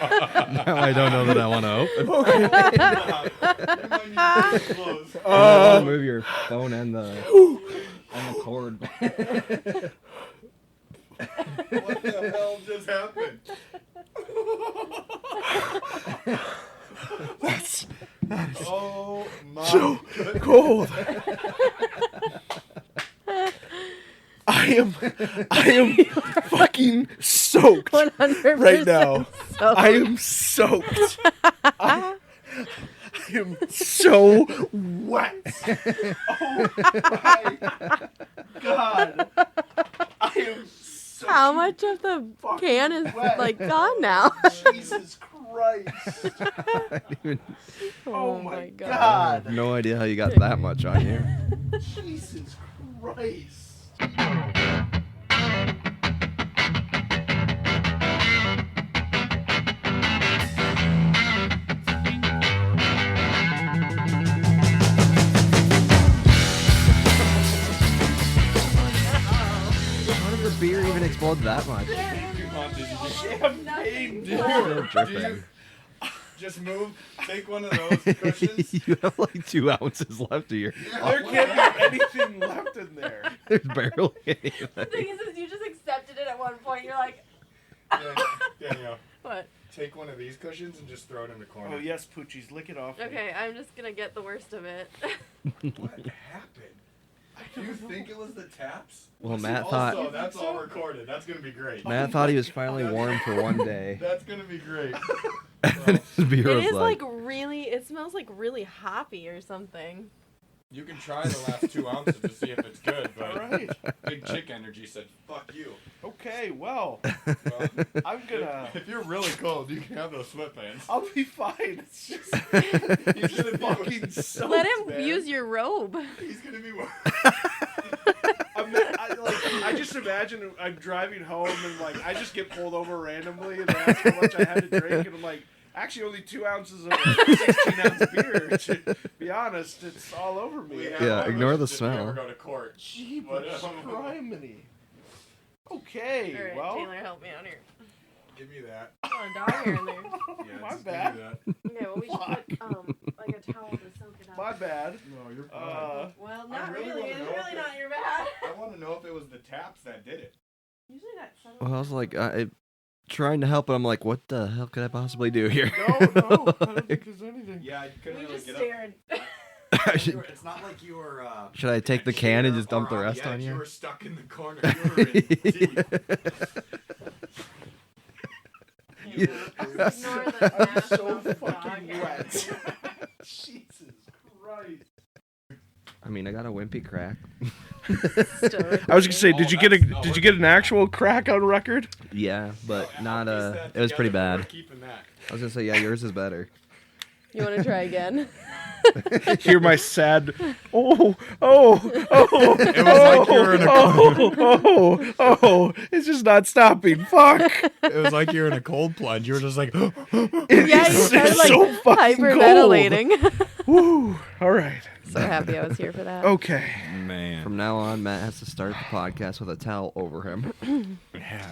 Now I don't know that I want to open. Move your phone and the cord. What the hell just happened? Oh my So goodness. cold. I am fucking soaked 100% right now. so. I am soaked. I am so wet. Oh my God. I am so How much of the can is wet. like gone now? Jesus Christ. Oh my I God. have no idea how you got that much on you. Jesus Christ. How did the beer even explode that much? Champagne Still pour. dripping. Just move. Take one of those cushions. You have like 2 ounces left of your. There can't be anything left in there. There's barely anything. The thing is you just accepted it at one point. You're like, Danielle, what? take one of these cushions and just throw it in the corner. Oh, yes, Poochies, lick it off. me. Okay, I'm just gonna get the worst of it. What happened? Do you think it was the taps? Well, Matt Also, thought that's all recorded. That's gonna be great. he was finally warm for one day. That's gonna be great. His beer It was is like really. It smells like really hoppy or something. You can try the last 2 ounces to see if it's good, but All right. Big Chick Energy said, "Fuck you." Okay, well, Well, I'm gonna. if you're really cold, you can have those sweatpants. I'll be fine. It's just. He's gonna be fucking soaked, Let him man. use your robe. He's gonna be. I just imagine I'm driving home and like I just get pulled over randomly and they ask how much I had to drink and I'm like, actually only 2 ounces of a 16-ounce beer. To be honest, it's all over me. Yeah, ignore the If you smell. ever go to court. Jeepers criminy. Okay, All right, well, Taylor, help me out here. Give me that. Oh, a dog hair in there. Yeah, My just bad. Give me that. Okay, well we should put like a towel to soak it up. my bad. No, you're fine. Well, I not really really. wanna It's know really if not your bad. I want to know if it was the taps that did it. Usually that. Well, I was like, trying to help, but I'm like, what the hell could I possibly do here? No, I don't think there's anything. Yeah, I couldn't We really just get stared. It's not like you were. Should I take the can and just dump the rest on You you? were stuck in the corner. You were in deep. Ignore the I'm massive so amount of fucking dog hair. wet. Jesus Christ. I mean, I got a wimpy crack. Still I was gonna say, did Oh, you get that's- an actual crack on record? Yeah, but not I'll piece that it was pretty together, but bad. we're keeping that. I was gonna say, yeah, yours is better. You want to try again? Hear my sad. It was like you were in a it's just not stopping. Fuck. It was like you were in a cold plunge. You were just like, Yeah, you It's started like so fucking hyperventilating. Woo. All right. So happy I was here for that. Okay. man. From now on, Matt has to start the podcast with a towel over him. Yeah,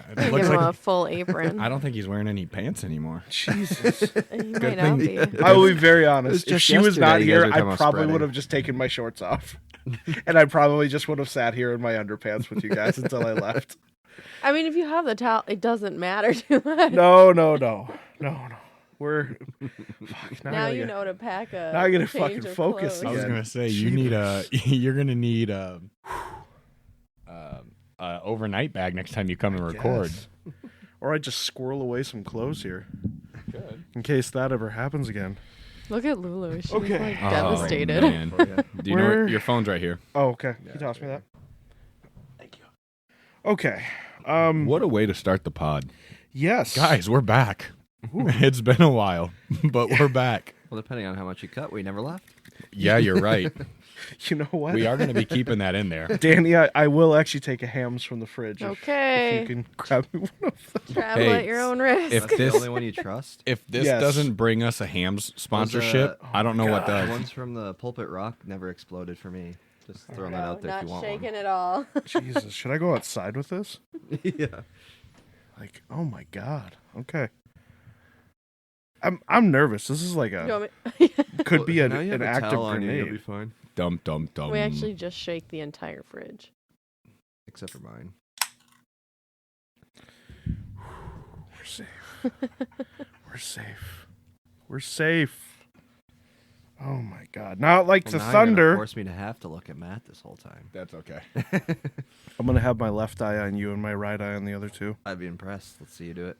I it give looks him a like. full apron. I don't think he's wearing any pants anymore. Jesus. He might not be. I will be very honest. It was If just she was not yesterday you guys here, were talking I about probably spreading. would have just taken my shorts off. And I probably just would have sat here in my underpants with you guys until I left. I mean, if you have the towel, it doesn't matter too much. No. We're fuck, Now I you gotta- know to pack a. now I gotta change fucking of focus clothes. I was again. gonna say you're gonna need a overnight bag next time you come and record. Yes. Or I just squirrel away some clothes here Good. in case that ever happens again. Look at Lulu. She's Okay. like devastated. Man. Do you know Where- your phone's right here? Oh, okay. Can you toss me that? Thank you. Okay. What a way to start the pod, Yes. guys. We're back. It's been a while, but we're back. Well, depending on how much you cut, we never left. Yeah, you're right. You know what? We are going to be keeping that in there. Danny, I will actually take a hams from the fridge. If Okay. you can grab me one of them. Travel Hey, at your own risk. if That's this- the only one you trust. If this Yes. doesn't bring us a hams sponsorship, I don't know what The does. ones from the Pulpit Rock never exploded for me. Just throwing that No, out there if not you want shaking at all. Jesus, should I go outside with this? one. Yeah. Like, oh my God. Okay. I'm nervous. This is like You a want me- could be Now you an have a active towel on you, you'll be grenade. fine. Dum dum dum. we actually just shake the entire fridge. Except for mine. We're safe. We're safe. We're safe. Oh my God! Not like Well, the now you're gonna Thunder. force me to have to look at Matt this whole time. That's okay. I'm gonna have my left eye on you and my right eye on the other two. I'd be impressed. Let's see you do it.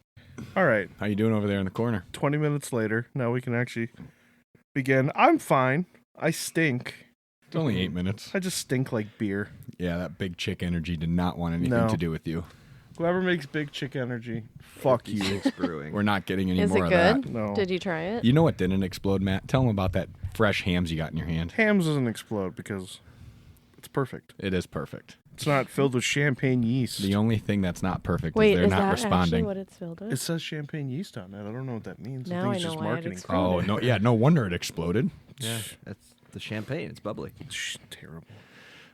All right. How you doing over there in the corner? 20 minutes later, now we can actually begin. I'm fine. I stink. It's only 8 minutes. I just stink like beer. Yeah, that big chick energy did not want anything No. to do with you. Whoever makes Big Chick Energy, fuck you. 56 Brewing. We're not getting any Is more it of good? that. No. Did you try it? You know what didn't explode, Matt? Tell them about that fresh hams you got in your hand. Hams doesn't explode because it's perfect. It is perfect. It's not filled with champagne yeast. The only thing that's not perfect Wait, is they're is not that actually responding. what it's filled with? It says champagne yeast on it. I don't know what that means. Now I think I it's know just why it marketing. exploded. Oh, no, yeah, no wonder it exploded. Yeah, that's the champagne. It's bubbly. Terrible.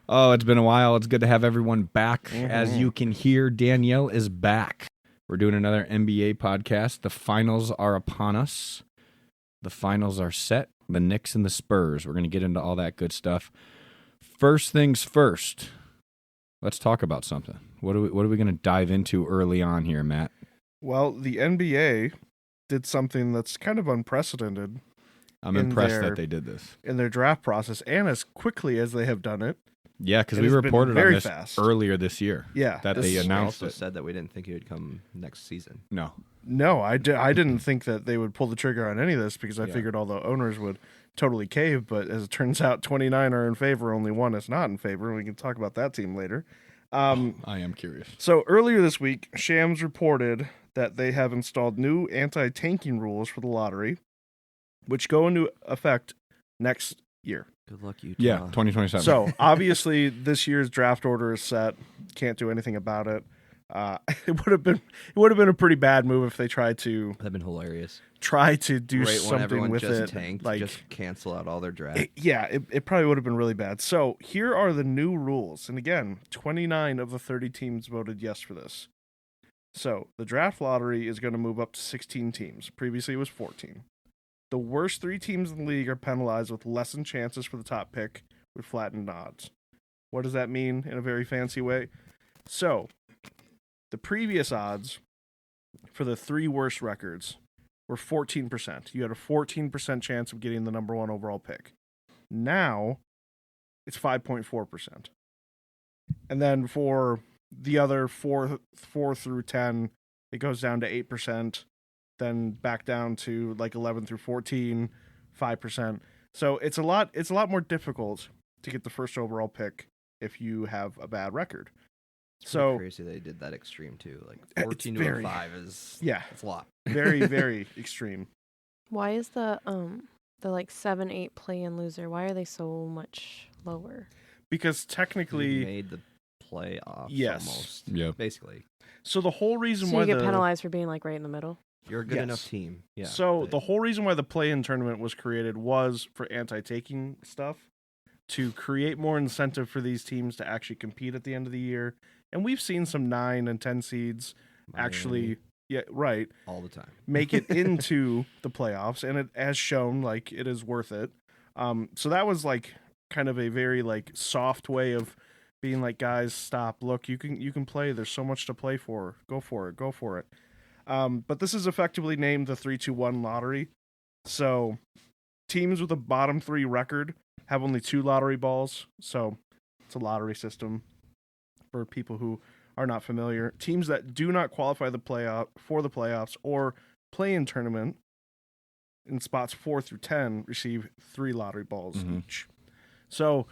Oh, it's been a while. It's good to have everyone back. As you can hear, Danielle is back. We're doing another NBA podcast. The finals are upon us. The finals are set. The Knicks and the Spurs. We're going to get into all that good stuff. First things first. Let's talk about something. What are we going to dive into early on here, Matt? Well, the NBA did something that's kind of unprecedented I'm In impressed their- that they did this. in their draft process, and as quickly as they have done it. Yeah, because It we has been reported on very this fast. earlier this year. Yeah, That this- they We announced also it. said that we didn't think he would come next season. No. No, I didn't think that they would pull the trigger on any of this because I Yeah. figured all the owners would totally cave. But as it turns out, 29 are in favor, only one is not in favor. We can talk about that team later. I am curious. So earlier this week, Shams reported that they have installed new anti-tanking rules for the lottery, which go into effect next year. Good luck, Utah. Yeah, 2027. So obviously, this year's draft order is set. Can't do anything about it. It would have been a pretty bad move if they tried to That'd been hilarious. do Right when something everyone with just it. tanked, Like, just cancel out all their draft. it probably would have been really bad. So here are the new rules. And again, 29 of the 30 teams voted yes for this. So the draft lottery is going to move up to 16 teams. Previously it was 14. The worst 3 teams in the league are penalized with lessened chances for the top pick with flattened odds. What does that mean in a very fancy way? So the previous odds for the 3 worst records were 14%. You had a 14% chance of getting the number 1 overall pick. Now, it's 5.4%. And then for the other 4 through 10, it goes down to 8%, then back down to like 11 through 14, 5%. So it's a lot more difficult to get the first overall pick if you have a bad record. It's So pretty crazy they did that extreme too. Like It's 14 to very- a 5 is Yeah, it's a lot. very, very extreme. Why is the like 7-8 play-in loser? Why are they so much lower? Because We technically, made the playoffs Yes. almost. Yeah. Basically. so the whole reason So why you get the penalized for being like right in the middle. You're a good Yes. enough team. Yeah. So but the whole reason why the play-in tournament was created was for anti-taking stuff, to create more incentive for these teams to actually compete at the end of the year. And we've seen some 9 and 10 seeds actually, all the time. make it into the playoffs, and it has shown like it is worth it. So that was like kind of a very like soft way of being like, guys, stop. Look, you can play. There's so much to play for. Go for it. But this is effectively named the 3-2-1 lottery. So teams with a bottom 3 record have only 2 lottery balls. So it's a lottery system for people who are not familiar. Teams that do not qualify the playoffs or play-in tournament in spots 4 through 10 receive 3 lottery balls each. So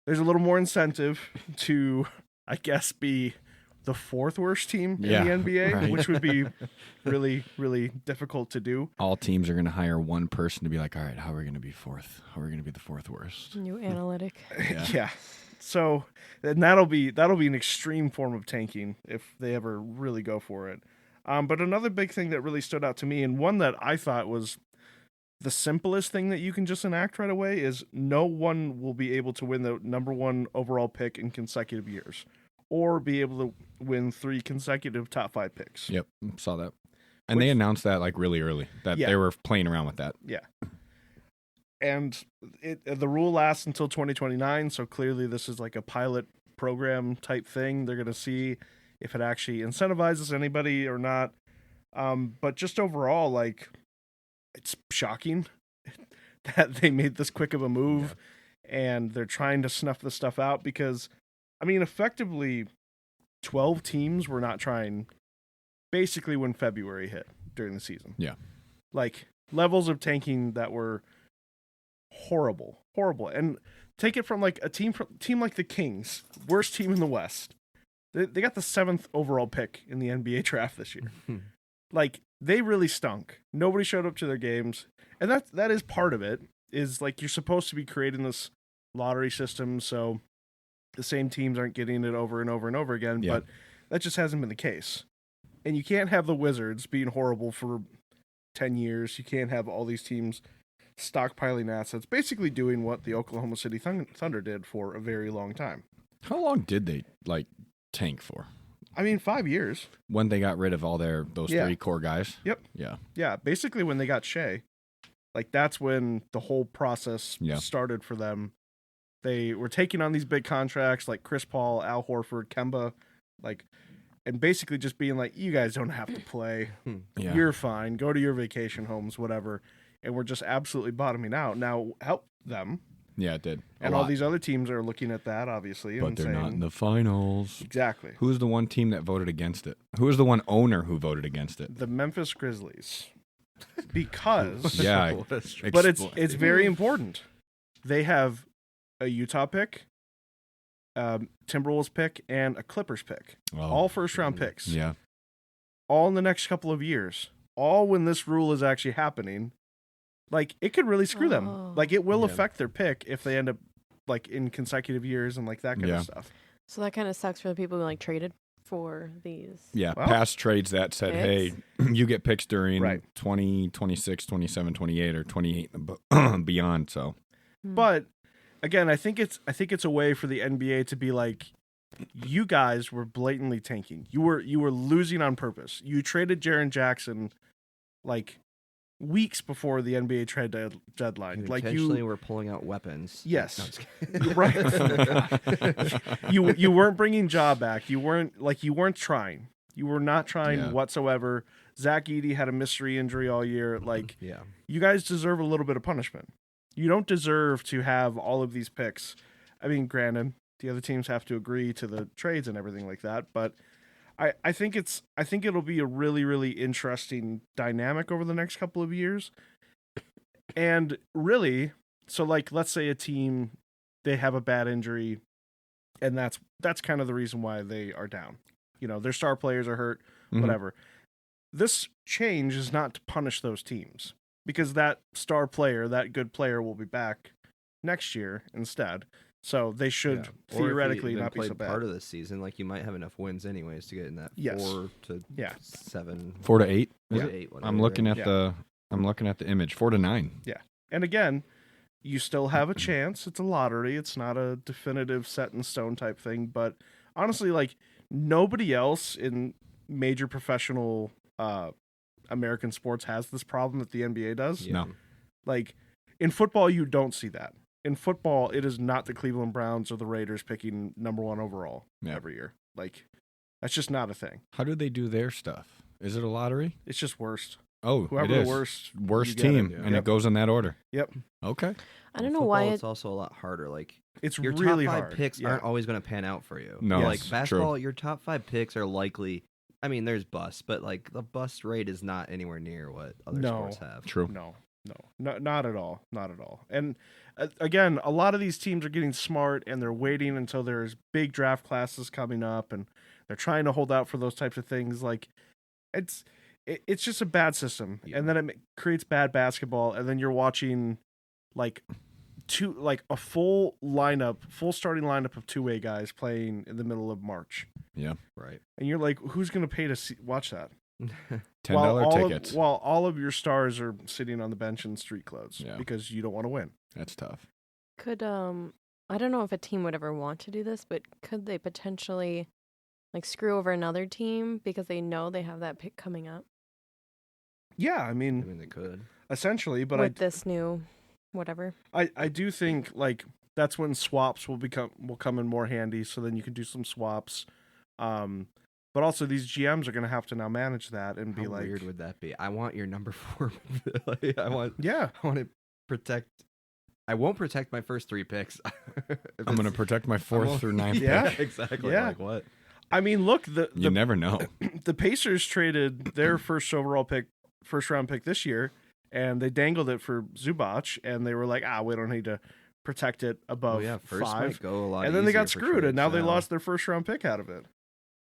there's a little more incentive to, I guess, be the 4th worst team Yeah, in the NBA, right. which would be really, really difficult to do. All teams are going to hire one person to be like, all right, how are we going to be 4th? How are we going to be the 4th worst? New analytic. Yeah. So, and that'll be an extreme form of tanking if they ever really go for it. But another big thing that really stood out to me, and one that I thought was the simplest thing that you can just enact right away, is no one will be able to win the number 1 overall pick in consecutive years, or be able to win 3 consecutive top 5 picks. Yep, saw that. And they announced that like really early that Yeah. they were playing around with that. And the rule lasts until 2029, so clearly this is like a pilot program type thing. They're going to see if it actually incentivizes anybody or not. But just overall, like, it's shocking that they made this quick of a move, and they're trying to snuff this stuff out because, I mean, effectively, 12 teams were not trying basically when February hit during the season. Yeah. Like, levels of tanking that were horrible. And take it from like a team like the Kings, worst team in the West. They got the 7th overall pick in the NBA draft this year. Like, they really stunk. Nobody showed up to their games. And that is part of it, is like you're supposed to be creating this lottery system so the same teams aren't getting it over and over and over again, Yeah. but that just hasn't been the case. And you can't have the Wizards being horrible for 10 years. You can't have all these teams stockpiling assets, basically doing what the Oklahoma City Thunder did for a very long time. How long did they like tank for? I mean, 5 years. When they got rid of all those Yeah. 3 core guys? Yep. Yeah. Yeah, basically when they got Shea, like that's when the whole process Yeah. started for them. They were taking on these big contracts like Chris Paul, Al Horford, Kemba, like, and basically just being like, you guys don't have to play. Yeah. You're fine. Go to your vacation homes, whatever. And we're just absolutely bottoming out. Now help them. Yeah, it did. And all these other teams are looking at that, obviously. But and they're saying, not in the finals. Exactly. Who's the one team that voted against it? Who was the one owner who voted against it? The Memphis Grizzlies. Because Yeah. but it's very important. They have a Utah pick, Timberwolves pick, and a Clippers pick. All first round picks. Yeah. All in the next couple of years. All when this rule is actually happening. Like, it could really screw them. Like, it will affect their pick if they end up like in consecutive years and like that kind of stuff. So that kind of sucks for the people who like traded for these. Yeah, Well, past trades that said, picks. hey, you get picks during Right. 20, 26, 27, 28, or 28 and beyond. So, But again, I think it's a way for the NBA to be like, you guys were blatantly tanking. You were losing on purpose. You traded Jaren Jackson like weeks before the NBA trade deadline. You Like intentionally were pulling out weapons. Yes. No, I'm just kidding. Right. you weren't bringing Ja back. You weren't trying. You were not trying Yeah. whatsoever. Zach Edey had a mystery injury all year. Like, Yeah. you guys deserve a little bit of punishment. You don't deserve to have all of these picks. I mean, granted, the other teams have to agree to the trades and everything like that, but I think it'll be a really, really interesting dynamic over the next couple of years. And really, so like, let's say a team, they have a bad injury, and that's kind of the reason why they are down. You know, their star players are hurt, Mhm. whatever. This change is not to punish those teams, because that star player, that good player, will be back next year instead. So they should theoretically not be so bad. Part of the season, like you might have enough wins anyways to get in that Yes. 4 to Yeah. 7, 4 to 8. 4 Is to it? 8. I'm looking at Yeah. the image. 4 to 9. And again, you still have a chance. It's a lottery. It's not a definitive set in stone type thing. But honestly, like, nobody else in major professional American sports has this problem that the NBA does. Yeah. No. Like, in football, you don't see that. In football, it is not the Cleveland Browns or the Raiders picking number 1 overall every year. Like, that's just not a thing. How do they do their stuff? Is it a lottery? It's just worst. Oh, Whoever it the is. worst Worst you get team, it. and Yep. it goes in that order. Yep. Okay. I don't know why It's also a lot harder. Like, It's your really top 5 hard. picks Yeah. aren't always going to pan out for you. No, like it's basketball, true. your top 5 picks are likely. I mean, there's busts, but like the bust rate is not anywhere near what other sports have. True. No, not at all. Not at all. And again, a lot of these teams are getting smart, and they're waiting until there's big draft classes coming up, and they're trying to hold out for those types of things. Like, it's just a bad system, Yeah. and then it creates bad basketball, and then you're watching like a full starting lineup of 2-way guys playing in the middle of March, Yeah. Right. and you're like, who's gonna pay to watch that? $10 tickets. While all of your stars are sitting on the bench in street clothes Yeah. because you don't want to win. That's tough. could I don't know if a team would ever want to do this, but could they potentially like screw over another team because they know they have that pick coming up? Yeah, I I mean, mean, they could. essentially, but with this new whatever. I do think like that's when swaps will come in more handy. So then you can do some swaps. But also these GMs are going to have to now manage that and be How like, weird would that be? I want your number 4. Like, I want to protect. I won't protect my first 3 picks. I'm going to protect my 4th through 9th. Yeah. Exactly. Yeah. Like what? I mean, look, You never know. the Pacers traded their first round pick this year, and they dangled it for Zubac, and they were like, we don't need to protect it above First 5. might go a lot And then they got easier for screwed, and trades now they lost their first round pick out of it.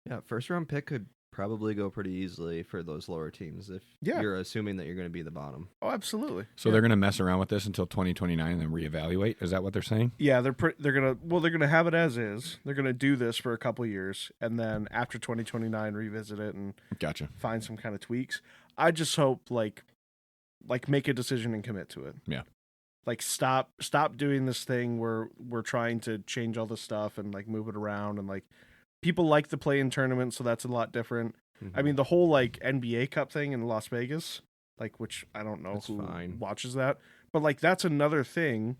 Yeah, first round pick could probably go pretty easily for those lower teams if Yeah. you're assuming that you're going to be the bottom. Oh, absolutely. So they're going to mess around with this until 2029 and then reevaluate. Is that what they're saying? Yeah, they're gonna have it as is. They're gonna do this for a couple years, and then after 2029, revisit it and Gotcha. find some kind of tweaks. I just hope like make a decision and commit to it. Yeah. Like stop doing this thing where we're trying to change all this stuff and like move it around, and like people like the play-in tournament, so that's a lot different. Mm-hmm. I mean, the whole like NBA Cup thing in Las Vegas, like, which I don't know That's who fine. watches that, but like that's another thing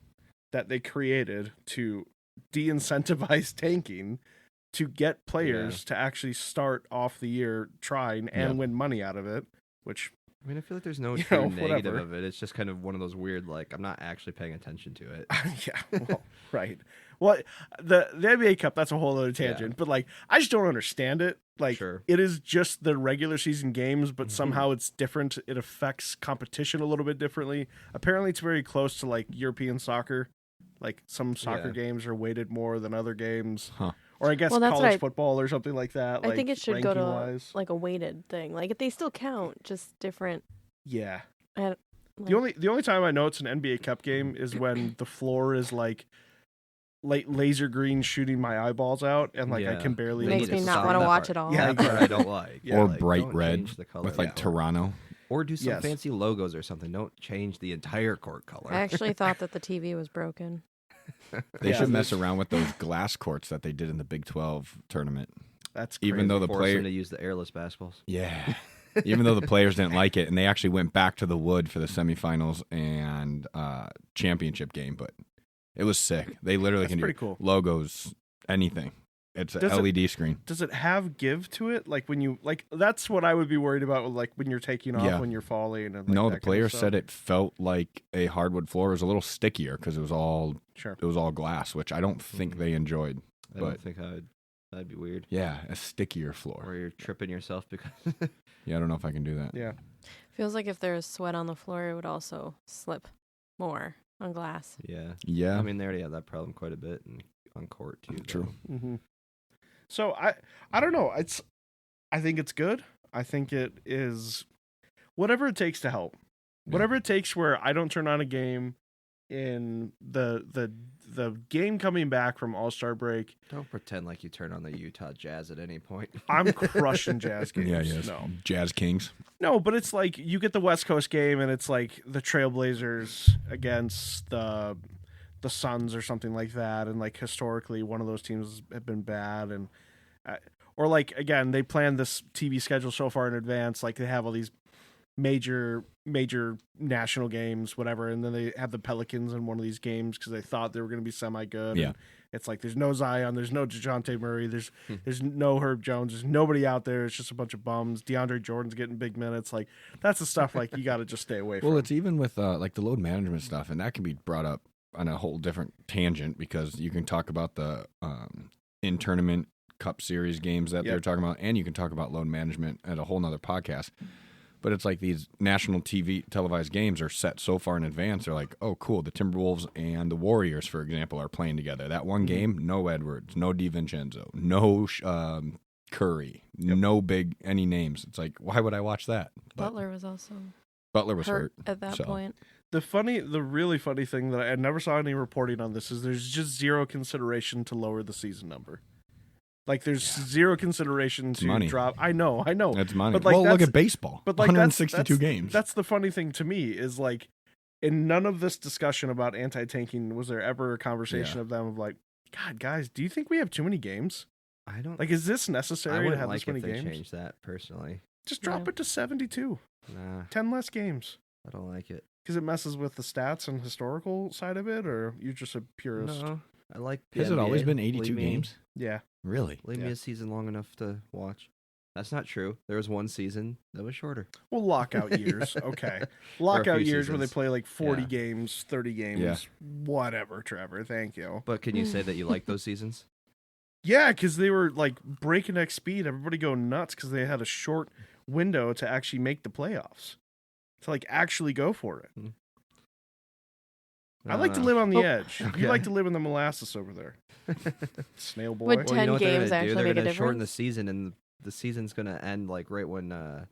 that they created to de-incentivize tanking to get players to actually start off the year trying and win money out of it, which I mean, I feel like there's no You true know, negative whatever. of it. It's just kind of one of those weird, like, I'm not actually paying attention to it. yeah, well, right. Well, the NBA Cup, that's a whole other tangent, but like I just don't understand it. Like Sure. it is just the regular season games, but somehow it's different. It affects competition a little bit differently. Apparently it's very close to like European soccer. Like some soccer Yeah. games are weighted more than other games. Huh. Or I guess Well, that's what college I- football or something like that. I think it should go to ranking-wise. like a weighted thing. Like they still count, just different. Yeah. Like, The only time I know it's an NBA Cup game is when the floor is like laser green shooting my eyeballs out, and like I Yeah. can barely. makes need me to not stop want to that watch part. it all. Yeah. That part I don't like. Yeah, or like, bright don't red change the color. with like Toronto. Or do some Yes. fancy logos or something. Don't change the entire court color. I actually thought that the TV was broken. They Yeah, should mess there's- around with those glass courts that they did in the Big 12 tournament. That's Even crazy. though the Force player, them to use the airless basketballs. yeah, even though the players didn't like it, and they actually went back to the wood for the semifinals and championship game, but it was sick. They literally That's can do pretty cool. logos, anything. It's an Does it- LED screen. Does it have give to it? Like when you like that's what I would be worried about with, like when you're taking off, Yeah. when you're falling. And like, No, that the kind of player stuff. said it felt like a hardwood floor. It was a little stickier because it was all Sure. glass, which I don't think they enjoyed. I But- don't think that'd be weird. Yeah, a stickier floor. Or you're tripping yourself because Yeah, I don't know if I can do that. Yeah. Feels like if there was sweat on the floor, it would also slip more on glass. yeah. Yeah, I mean, they already have that problem quite a bit on court too. True. though. Mm-hmm. So I don't know. I think it's good. I think it is whatever it takes to help. Yeah. Whatever it takes where I don't turn on a game in the game coming back from All-Star break. Don't pretend like you turn on the Utah Jazz at any point. I'm crushing Jazz games. yeah, yes. No. Jazz Kings. No, but it's like you get the West Coast game and it's like the Trailblazers against the Suns or something like that, and like historically one of those teams have been bad, and or like again they plan this TV schedule so far in advance, like they have all these major national games, whatever, and then they have the Pelicans in one of these games because they thought they were going to be semi good. Yeah. It's like there's no Zion, there's no DeJounte Murray, there's no Herb Jones, there's nobody out there. It's just a bunch of bums. DeAndre Jordan's getting big minutes. Like that's the stuff like you got to just stay away from. Well, it's even with like the load management stuff, and that can be brought up on a whole different tangent because you can talk about the in tournament Cup Series games that they're talking about, and you can talk about load management at a whole nother podcast. But it's like these national TV televised games are set so far in advance. They're like, oh, cool. The Timberwolves and the Warriors, for example, are playing together. That one game, no Edwards, no DiVincenzo, no Curry, no big any names. It's like, why would I watch that? But Butler was also Butler was hurt at that so. point. The really funny thing that I never saw any reporting on this is there's just zero consideration to lower the season number. Like there's zero consideration to money. drop. I know. That's money. But, like, well, look that's- at baseball. But like 162 games. That's the funny thing to me is like in none of this discussion about anti-tanking was there ever a conversation of them of like, God, guys, do you think we have too many games? I don't Like, is this I necessary to wouldn't have like this many if they games? change that personally. Just drop Yeah. it to 72. Nah, 10 less games. I don't like it. Because it messes with the stats and historical side of it, or you're just a purist? No, I like. The Has it always NBA. been 82 Leave me- games? Yeah. Really? Leave me a season long enough to watch. That's not true. There was one season that was shorter. Well, lockout years. Yeah. Okay. Or a Lockout few years where they seasons. play like 40 Yeah. games, 30 games, Yeah. whatever, Trevor. Thank you. But can you say that you like those seasons? Yeah, because they were like breakneck speed. Everybody go nuts because they had a short window to actually make the playoffs. To like actually go for it. I like to live on the Oh. edge. Okay. You like to live in the molasses over there. Snail boy. Would Well, you 10 know what they're games gonna do? actually They're make a gonna shorten the difference? season, and the season's gonna end like right when.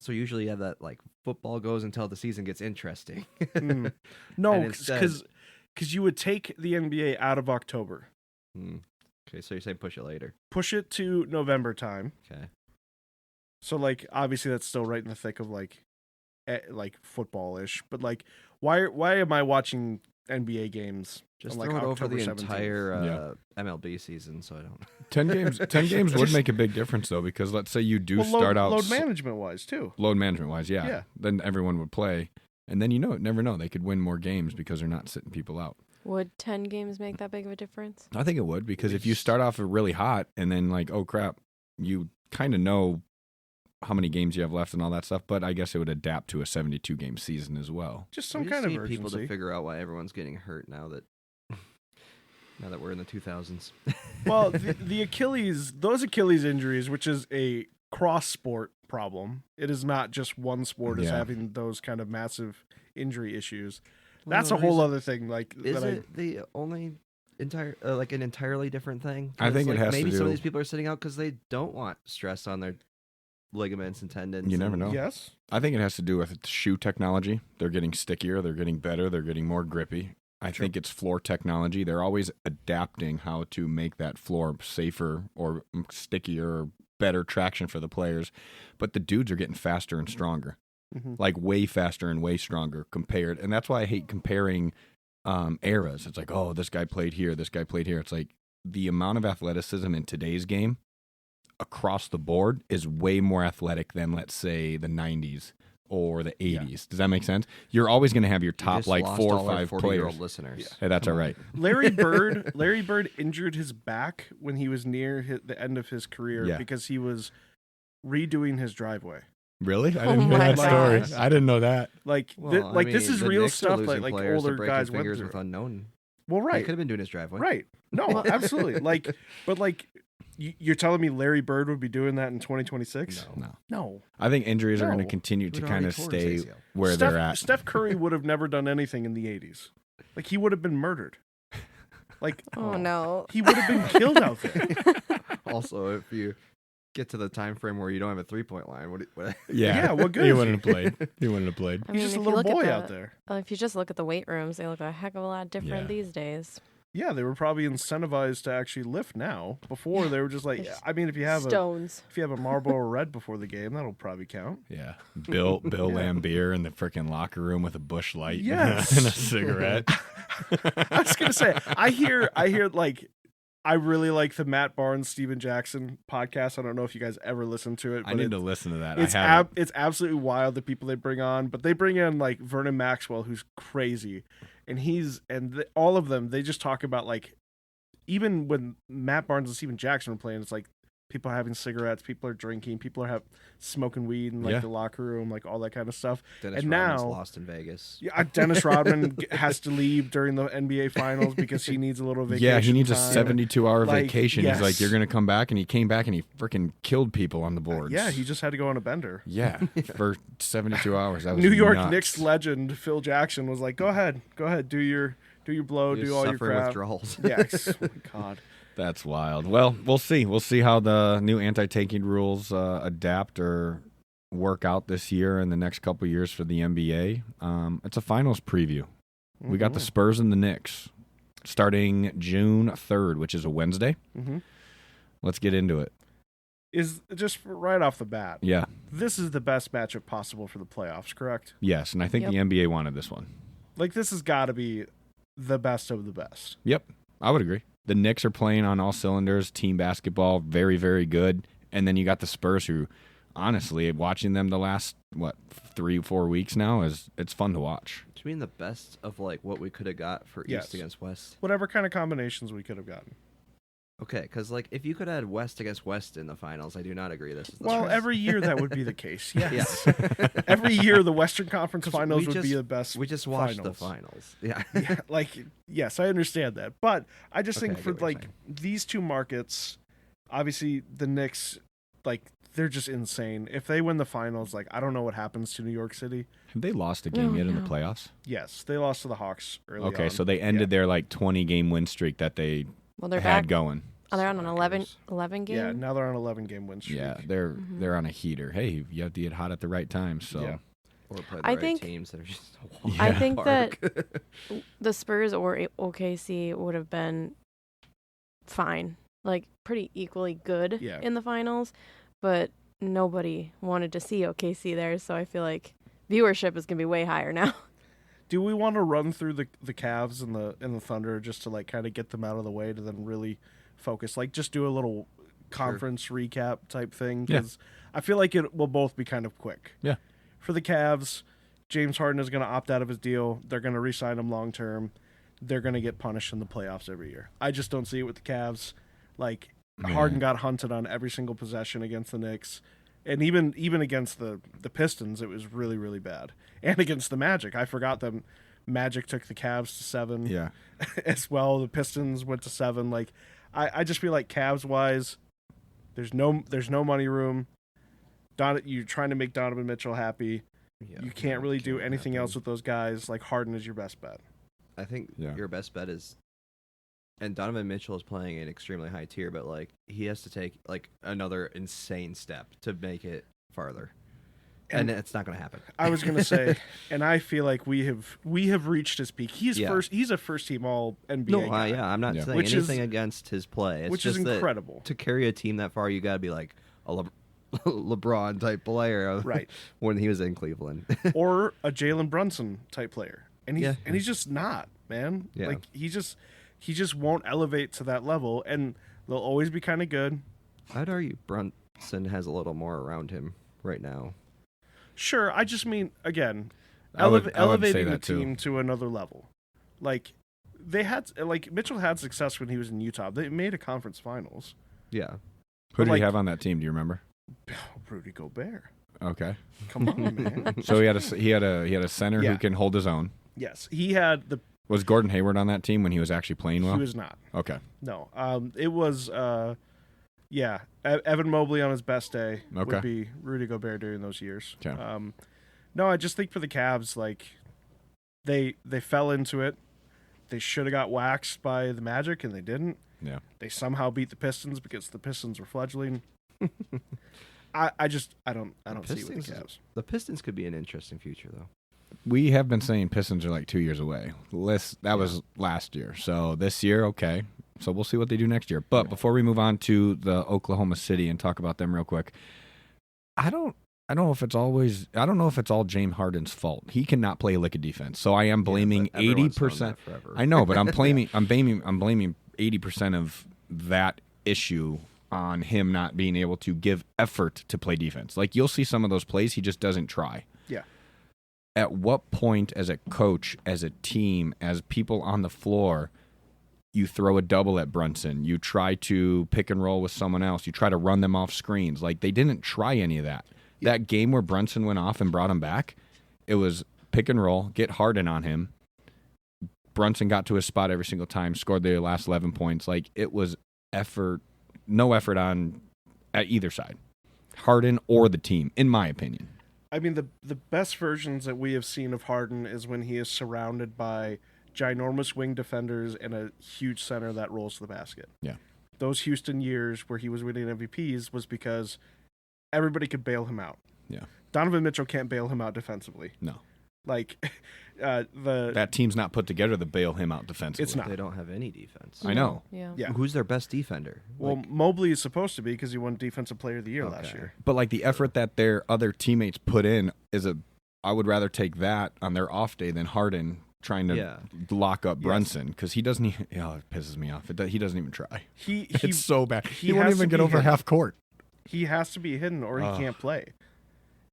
So usually you have that like football goes until the season gets interesting. Mm. No, And instead- because you would take the NBA out of October, Hmm. Okay, so you're saying push it later. push it to November time. Okay. So like obviously that's still right in the thick of like football-ish, but like why am I watching NBA games? Just on, like, throw it over October the 17th? entire MLB season, so I don't. 10 games. 10 games would Just- make a big difference though, because let's say you do Well, start out load management wise too. load management wise, yeah. Yeah. Then everyone would play, and then never know, they could win more games because they're not sitting people out. Would 10 games make that big of a difference? I think it would, because if you start off really hot and then like, oh crap, you kind of know how many games you have left and all that stuff. But I guess it would adapt to a 72 game season as well. Just some We kind just of need people to urgency. figure out why everyone's getting hurt now that we're in the 2000s. Well, the Achilles, those Achilles injuries, which is a cross sport problem. It is not just one sport is Yeah. having those kind of massive injury issues. That's Well, a whole there's- other thing. Like, Is that it the only like an entirely different thing? I think 'Cause, it like, has to maybe some do- of these people are sitting out because they don't want stress on their ligaments and tendons. You never and- know. yes, I think it has to do with shoe technology. They're getting stickier. They're getting better. They're getting more grippy. I think it's floor technology. They're always adapting how to make that floor safer or stickier or better traction for the players. But the dudes are getting faster and stronger, Mhm. like way faster and way stronger compared. And that's why I hate comparing eras. It's like, oh, this guy played here. This guy played here. It's like the amount of athleticism in today's game across the board is way more athletic than, let's say, the 90s or the 80s. Does that make sense? You're always going to have your You top just like lost 4 or all our 5 40-year-old players. listeners. Hey, that's all right. Larry Bird injured his back when he was near the end of his career Yeah. because he was redoing his driveway. Really? I Oh didn't know my that story. gosh. I didn't know that. Like, Well, I like this mean, is the real Knicks are stuff. losing Like players to older breaking guys went fingers through. with unknown. Well, He right, could have been doing his driveway. right. No, Well- absolutely. Like, but like, you're telling me Larry Bird would be doing that in 2026? No. No. I think injuries are going to No. continue to He'd kind already of tore his stay ACL. where Steph, they're at. Steph Curry would have never done anything in the 80s. Like, he would have been murdered. Like, Oh, no. he would have been killed out there. Also, if you get to the time frame where you don't have a 3-point line, what Yeah, what good He is wouldn't he? have played. He wouldn't have played. I He's mean, just a if you little look at boy the- out there. If you just look at the weight rooms, they look a heck of a lot different Yeah. these days. Yeah, they were probably incentivized to actually lift now. Before, they were just like, There's I mean, if you have Stones. a Marlboro Red before the game, that'll probably count. Yeah. Bill Lambier in the freaking locker room with a bush light Yes. and a cigarette. I was gonna say, I hear like, I really like the Matt Barnes, Steven Jackson podcast. I don't know if you guys ever listen to it. I But need to listen to that. it's I haven't. it's absolutely wild the people they bring on. But they bring in like Vernon Maxwell, who's crazy, and all of them. They just talk about like, even when Matt Barnes and Steven Jackson were playing, it's like people are having cigarettes, people are drinking, people are smoking weed in like Yeah. the locker room, like all that kind of stuff. Dennis And Rodman's now- lost in Vegas. Yeah, Dennis Rodman has to leave during the NBA Finals because he needs a little vacation. Yeah, he needs a time. 72-hour Like, vacation. He's like, yes. you're going to come back, and he came back and he freaking killed people on the boards. Yeah, he just had to go on a bender. Yeah, for 72 hours. That was New York nuts. Knicks legend Phil Jackson was like, "Go ahead, do your blow, He was do all your suffering crap." withdrawals. Yes, oh my God. That's wild. Well, we'll see. We'll see how the new anti-tanking rules adapt or work out this year and the next couple years for the NBA. It's a finals preview. We got the Spurs and the Knicks starting June 3rd, which is a Wednesday. Mm-hmm. Let's get into it. Is just right off the bat, Yeah. this is the best matchup possible for the playoffs, correct? Yes, and I think Yep. the NBA wanted this one. Like, this has got to be the best of the best. Yep, I would agree. The Knicks are playing on all cylinders, team basketball, very, very good. And then you got the Spurs who honestly, watching them the last 3-4 weeks now it's fun to watch. Do you mean the best of like what we could have got for Yes. East against West? Whatever kind of combinations we could have gotten. Okay, because like if you could add West against West in the finals, I do not agree. This is the Well, best. every year that would be the case. Yes. Yeah. Every year the Western Conference 'Cause Finals we would be just- the best. we just watched the finals. Yeah. Yeah, like yes, I understand that, but I just Okay, think I for get what you're like these two markets, obviously the Knicks, like they're just insane. If they win the finals, like I don't know what happens to New York City. Have they lost a game No, yet in no. the playoffs? Yes, they lost to the Hawks early Okay, on. so they ended their like 20-game win streak that they Well, they're had back. going. Oh, they're on an Slackers. 11 game. Yeah, now they're on 11-game win streak. Yeah, they're on a heater. Hey, you have to get hot at the right time. So Yeah. Or play the I right think- teams that are just Yeah. I think that Park. the Spurs or OKC would have been fine, like pretty equally good Yeah. in the finals, but nobody wanted to see OKC there, so I feel like viewership is gonna be way higher now. Do we want to run through the Cavs and the Thunder just to like kind of get them out of the way to then really focus? Like just do a little conference recap type thing Yeah. because I feel like it will both be kind of quick. Yeah. For the Cavs, James Harden is going to opt out of his deal. They're going to re-sign him long term. They're going to get punished in the playoffs every year. I just don't see it with the Cavs. Like Man. Harden got hunted on every single possession against the Knicks. And even against the Pistons, it was really, really bad. And against the Magic. I forgot that Magic took the Cavs to 7 yeah, as well. The Pistons went to 7. Like, I just feel like Cavs-wise, there's no money room. You're trying to make Donovan Mitchell happy. Yeah, You can't really do can't anything happen. else with those guys. Like, Harden is your best bet. I think Yeah. your best bet is, and Donovan Mitchell is playing an extremely high tier, but like he has to take like another insane step to make it farther, and it's not going to happen. I was going to say, and I feel like we have reached his peak. He's Yeah. He's a first-team All-NBA No, guy, yeah, I'm not Yeah. saying Which is- anything against his play. It's which is just that incredible. to carry a team that far, you got to be like a LeBron type player, Right. when he was in Cleveland. Or a Jalen Brunson type player. And he's Yeah. he's just not, man. Yeah. Like he just won't elevate to that level, and they'll always be kind of good. I'd argue Brunson has a little more around him right now. Sure, I just mean again, I would say elevating the that too. team to another level. Like they had, like Mitchell had success when he was in Utah. They made a conference finals. Yeah. Who did like- he have on that team? Do you remember? Rudy Gobert. Okay, Come on, man. so he had a center Yeah. who can hold his own. Yes, he had the. Was Gordon Hayward on that team when he was actually playing well? He was not. Okay, No. It was. Yeah. Evan Mobley on his best day Okay. would be Rudy Gobert during those years. Okay. No, I just think for the Cavs, like they fell into it. They should have got waxed by the Magic, and they didn't. yeah. They somehow beat the Pistons because the Pistons were fledgling. I don't see it with Pistons the is- Cavs. The Pistons could be an interesting future, though. We have been saying Pistons are like 2 years away. That was last year. So this year, okay. So we'll see what they do next year. But before we move on to the Oklahoma City and talk about them real quick, I don't know if it's all James Harden's fault. He cannot play a lick of defense. So I am blaming Yeah, but everyone's known 80%. that forever. I know, but I'm blaming 80% of that issue on him not being able to give effort to play defense. Like you'll see some of those plays, he just doesn't try. Yeah. At what point as a coach, as a team, as people on the floor, you throw a double at Brunson, you try to pick and roll with someone else, you try to run them off screens. Like they didn't try any of that. That game where Brunson went off and brought him back, it was pick and roll, get Harden on him. Brunson got to his spot every single time, scored the last 11 points. Like it was no effort at either side, Harden or the team, in my opinion. I mean, the best versions that we have seen of Harden is when he is surrounded by ginormous wing defenders and a huge center that rolls to the basket. Yeah. Those Houston years where he was winning MVPs was because everybody could bail him out. Yeah. Donovan Mitchell can't bail him out defensively. No. Like, That team's not put together to bail him out defensively. It's not. They don't have any defense. I know. Yeah. Yeah. Who's their best defender? Well, Like, Mobley is supposed to be because he won Defensive Player of the Year last Okay. year. But like the effort that their other teammates put in I would rather take that on their off day than Harden trying to Yeah. lock up Yes. Brunson because he doesn't even, it pisses me off. He doesn't even try. He It's so bad. he He won't has even to get be over hit. half court. He has to be hidden or he can't play.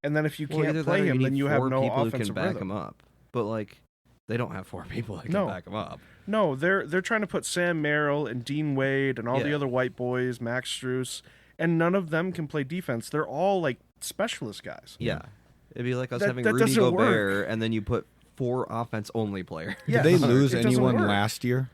And then if you Well, either can't that play or him, need then you have 4 no people who offensive can back rhythm. him up. But like, they don't have 4 people that can No. back him up. No, they're trying to put Sam Merrill and Dean Wade and all the Yeah. other white boys, Max Strus, and none of them can play defense. They're all like specialist guys. Yeah, it'd be like us That- having that Rudy doesn't work. Gobert, and then you put 4 offense-only players. Yeah. Did they Yes. lose It doesn't anyone work. last year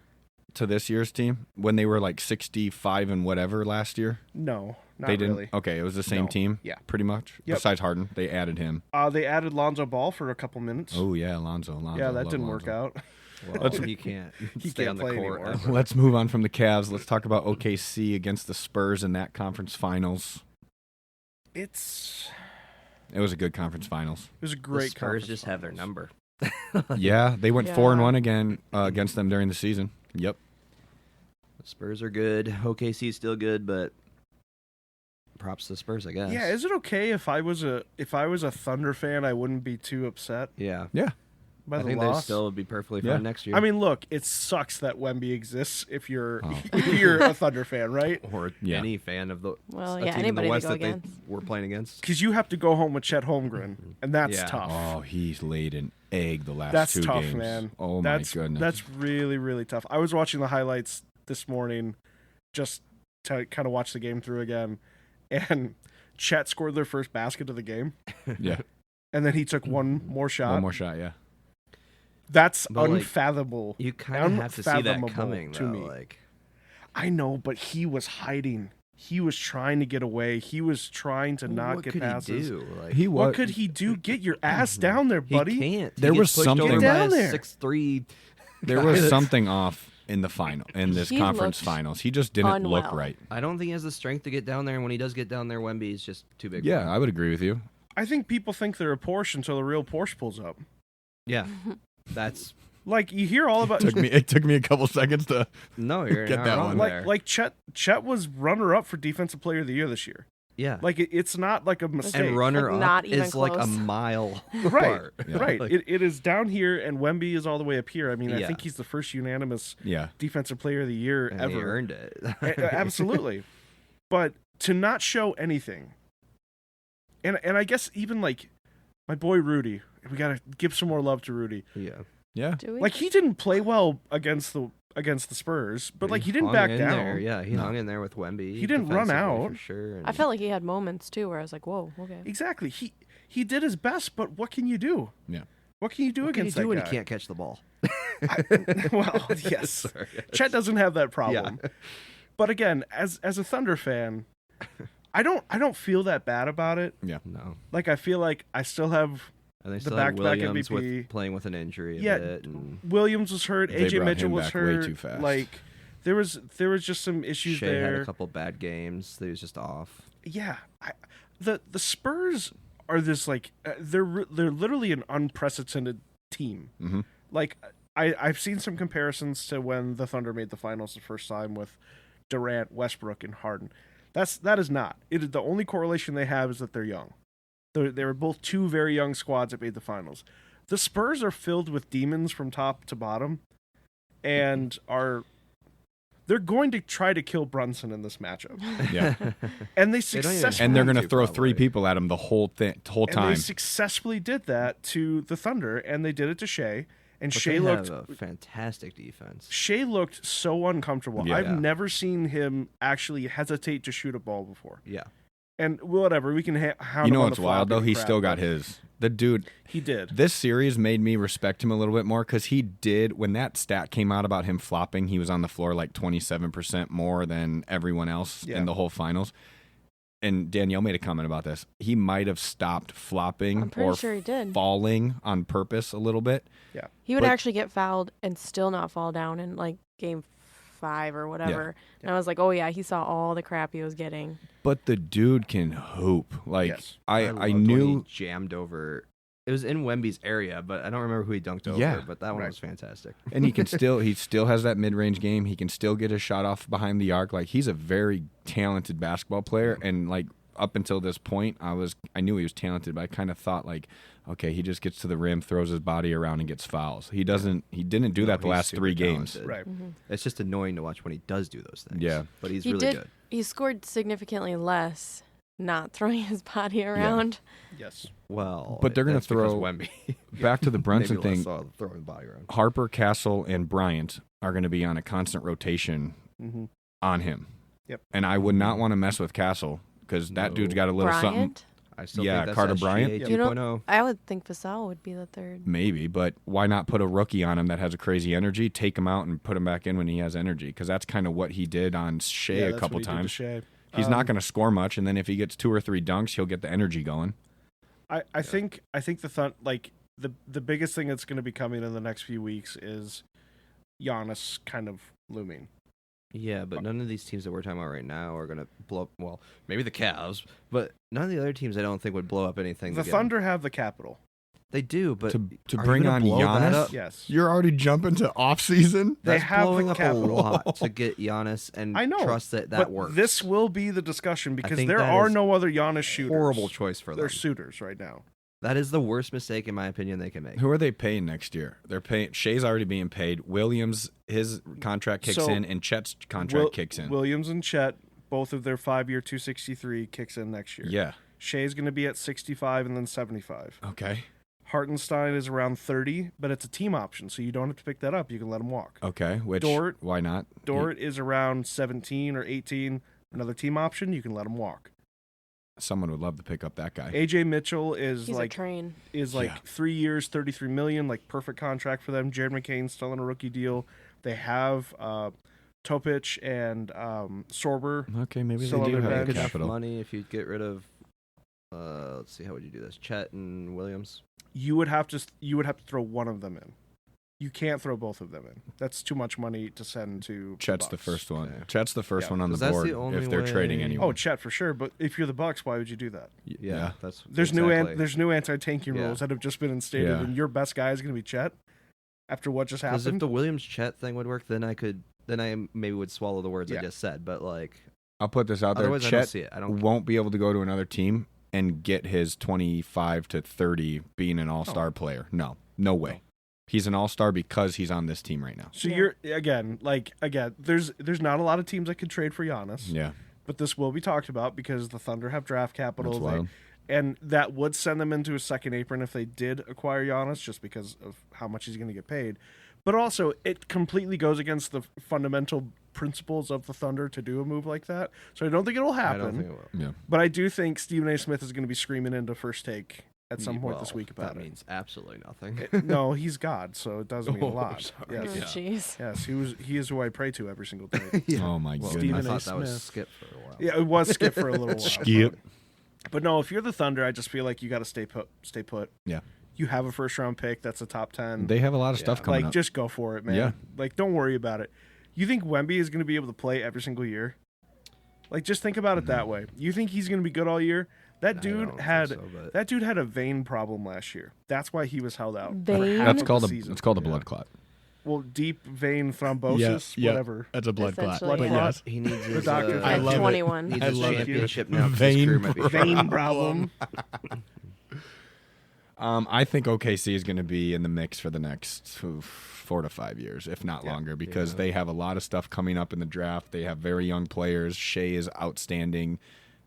to this year's team when they were like 65 and whatever last year? No, not They didn't. really. Okay, it was the same No. team. Yeah. pretty much. Yep. Besides Harden, they added him. They added Lonzo Ball for a couple minutes. Oh yeah, Lonzo. yeah, I that love didn't work Lonzo. out. Well, he can't. He stay can't on the play court. anymore. ever. Let's move on from the Cavs. Let's talk about OKC against the Spurs in that conference finals. It It was a good conference finals. was a The great. Spurs conference just have their finals. number. Yeah, they went 4-1 Yeah. again against them during the season. Yep. The Spurs are good. OKC's still good, but props to the Spurs, I guess. Yeah, is it okay if I was a Thunder fan, I wouldn't be too upset Yeah. by I the think they loss? still would be perfectly Yeah. fine next year. I mean, look, it sucks that Wemby exists if you're Oh. if you're a Thunder fan, right? or Yeah. any fan of the Well, a yeah, team anybody in to the West go that against. they were playing against. Because you have to go home with Chet Holmgren, and that's Yeah. tough. Oh, he's laid an egg the last That's 2 tough, games. man. Oh that's my goodness. That's really, really tough. I was watching the highlights this morning just to kind of watch the game through again, and Chet scored their first basket of the game, yeah. and then he took one more shot. One more shot. Yeah. That's But, like, unfathomable. You kind of have to see that Unfathomable coming, to though. me. Like, I know, but he was hiding. He was trying to get away. He was trying to not what get could passes. he do? Like, He was. What could he do? Get your ass down there, he buddy. can't. There he was gets pushed something- over Get by down a there. 6'3". There was something off in the this He conference looked finals. He just didn't look unwell. right. I don't think he has the strength to get down there, and when he does get down there, Wemby is just too big. for Yeah, him. I would agree with you. I think people think they're a Porsche until the real Porsche pulls up. Yeah. That's Like you hear all about It took me a couple seconds to. no, you're Get not that wrong one. there. like Chet was runner up for defensive player of the year this year. yeah, Like it's not like a mistake. and runner Like, up not even is like a close. mile right, apart. Yeah. right. Like, It is down here, and Wemby is all the way up here. I mean, I Yeah. think he's the first unanimous Yeah. defensive player of the year and ever. he earned it. Absolutely. But to not show anything, and I guess even like my boy Rudy, we gotta give some more love to Rudy. Yeah, Yeah. Do we? Like he didn't play well against the Spurs, but like he didn't hung back in down. There. Yeah, he No. hung in there with Wemby. He didn't run defensively out. for sure. I felt like he had moments too where I was like, "Whoa, okay." Exactly. He did his best, but what can you do? Yeah. What can you do what can you against do when that he guy? can't catch the ball? Well, yes. Sorry. Chet doesn't have that problem. But again, as a Thunder fan, I don't feel that bad about it. No, Like I feel like I still have and they The still have back-to-back Williams MVP. with playing with an injury. Yeah, a bit, and Williams was hurt, They AJ brought Mitchell him was back way hurt. too fast. Like there was just some issues Shea had there. a couple bad games. He was just off. Yeah, the Spurs are this like they're literally an unprecedented team. Mm-hmm. Like I've seen some comparisons to when the Thunder made the finals the first time with Durant, Westbrook, and Harden. That is not. It is the only correlation they have is that they're young. They were both two very young squads that made the finals. The Spurs are filled with demons from top to bottom, and they're going to try to kill Brunson in this matchup, Yeah. and they They don't even successfully And they're going gonna to, throw probably. 3 people at him the whole and time. they successfully did that to the Thunder, and they did it to Shea, and But Shea they looked have a fantastic defense. Shea looked so uncomfortable. Yeah. I've never seen him actually hesitate to shoot a ball before. Yeah, And whatever, we can hound You him know on what's the wild though? floppy He crap, still got but his. The dude. He did. This series made me respect him a little bit more because he did. When that stat came out about him flopping, he was on the floor like 27% more than everyone else Yeah. in the whole finals. And Danielle made a comment about this. He might have stopped flopping I'm pretty or sure he did. falling on purpose a little bit. He would But- actually get fouled and still not fall down in like game 5 or whatever. And I was like, "Oh yeah, he saw all the crap he was getting." But the dude can hoop. Like Yes. I loved when he knew. jammed over. It was in Wemby's area, but I don't remember who he dunked over. Yeah. But that one Right. was fantastic. And he still has that mid-range game. He can still get his shot off behind the arc. Like he's a very talented basketball player. And like up until this point, I knew he was talented, but I kind of thought like, okay, he just gets to the rim, throws his body around, and gets fouls. He didn't do No, that the he's last super 3 games. talented. Right. It's just annoying to watch when he does do those things. Yeah. but he's He really did. good. He scored significantly less not throwing his body around. Yes. Well, But they're gonna that's because throw- Wemby. Back to the Brunson Maybe less thing. so throwing the body around. Harper, Castle, and Bryant are going to be on a constant rotation Mm-hmm. on him. Yep. And I would not want to mess with Castle because that dude's got a little something. Bryant? I still Yeah, think that's Carter SGA Bryant. oh. You know, 2.0. I would think Vassell would be the third. Maybe, but why not put a rookie on him that has a crazy energy, take him out and put him back in when he has energy? Because that's kind of what he did on Shea a couple times. He's not going to score much, and then if he gets 2 or 3 dunks, he'll get the energy going. I think the biggest thing that's going to be coming in the next few weeks is Giannis kind of looming. Yeah, but none of these teams that we're talking about right now are going to blow up. Well, maybe the Cavs, but none of the other teams I don't think would blow up anything. The to get him. Thunder have the capital. They do, but To are you bring gonna on blow that Giannis? up? Yes. You're already jumping to off-season? They That's have blowing the up capital. a lot to get Giannis and I know, trust that but works. this will be the discussion because think there that are is no other Giannis shooters. horrible choice for them. They're suitors right now. That is the worst mistake, in my opinion, they can make. Who are they paying next year? They're paying. Shea's already being paid. Williams, his contract kicks So, in, and Chet's contract kicks in. Williams and Chet, both of their 5-year $263 kicks in next year. Yeah. Shea's going to be at 65 and then 75. Okay. Hartenstein is around 30, but it's a team option, so you don't have to pick that up. You can let him walk. Okay. Which? Dort- Why not? Dort is around 17 or 18, another team option. You can let him walk. Someone would love to pick up that guy. AJ Mitchell is He's a like train. Yeah. 3 years, $33 million, like perfect contract for them. Jared McCain's still on a rookie deal. They have Topic and Sorber. Okay, maybe Still they on do their have bench. the Enough capital. money if you get rid of. Let's see, how would you do this? Chet and Williams. You would have to throw one of them in. You can't throw both of them in. That's too much money to send to. Chet's the Bucks. first one. Okay. Chet's the first Yeah, one on the 'cause that's board the only if they're trading way- anyone. Oh, Chet for sure. But if you're the Bucks, why would you do that? Yeah, that's There's exactly. new anti-tanking Yeah. rules that have just been instated, Yeah. and your best guy is going to be Chet. After what just Because if happened, the Williams Chet thing would work, then I maybe would swallow the words Yeah. I just said. But like, I'll put this out there. otherwise I don't Chet see it. I don't. won't be able to go to another team and get his 25 to 30 being an all-star player. No way. He's an all-star because he's on this team right now. so Yeah. you're again. There's not a lot of teams that could trade for Giannis. Yeah, But this will be talked about because the Thunder have draft capital. that's wild. And that would send them into a second apron if they did acquire Giannis, just because of how much he's going to get paid. But also, it completely goes against the fundamental principles of the Thunder to do a move like that. So I don't think it'll I happen. don't think it will. Yeah. But I do think Stephen A. Smith is going to be screaming into First Take at some point this Well, week about that it. means absolutely nothing. No, he's God, so it does mean a Oh, lot. sorry. Oh, Yes. jeez. Yes, he is who I pray to every single day. Oh my Well, goodness. I Stephen A. thought that was Smith. Skip for a while. Yeah, it was Skip for a little while. Skip. But no, if you're the Thunder, I just feel like you got to stay put. Yeah. You have a first round pick that's a top 10. They have a lot of stuff coming like up. just go for it, man. Yeah. Like don't worry about it. You think Wemby is going to be able to play every single year? Like just think about it that way. You think he's going to be good all year? That I dude don't think had so, but- that dude had a vein problem last year. That's why he was held out. for Vein? half That's of called the a season. it's called a blood clot. Well, deep vein thrombosis, whatever. That's a blood clot. Essentially, But yeah. yes. He needs his. doctor I At love it. 21. Needs I his love it. championship now. 'cause his Vein career might be Vein problem. I think OKC is going to be in the mix for the next 4 to 5 years, if not longer, because they have a lot of stuff coming up in the draft. They have very young players. Shea is outstanding.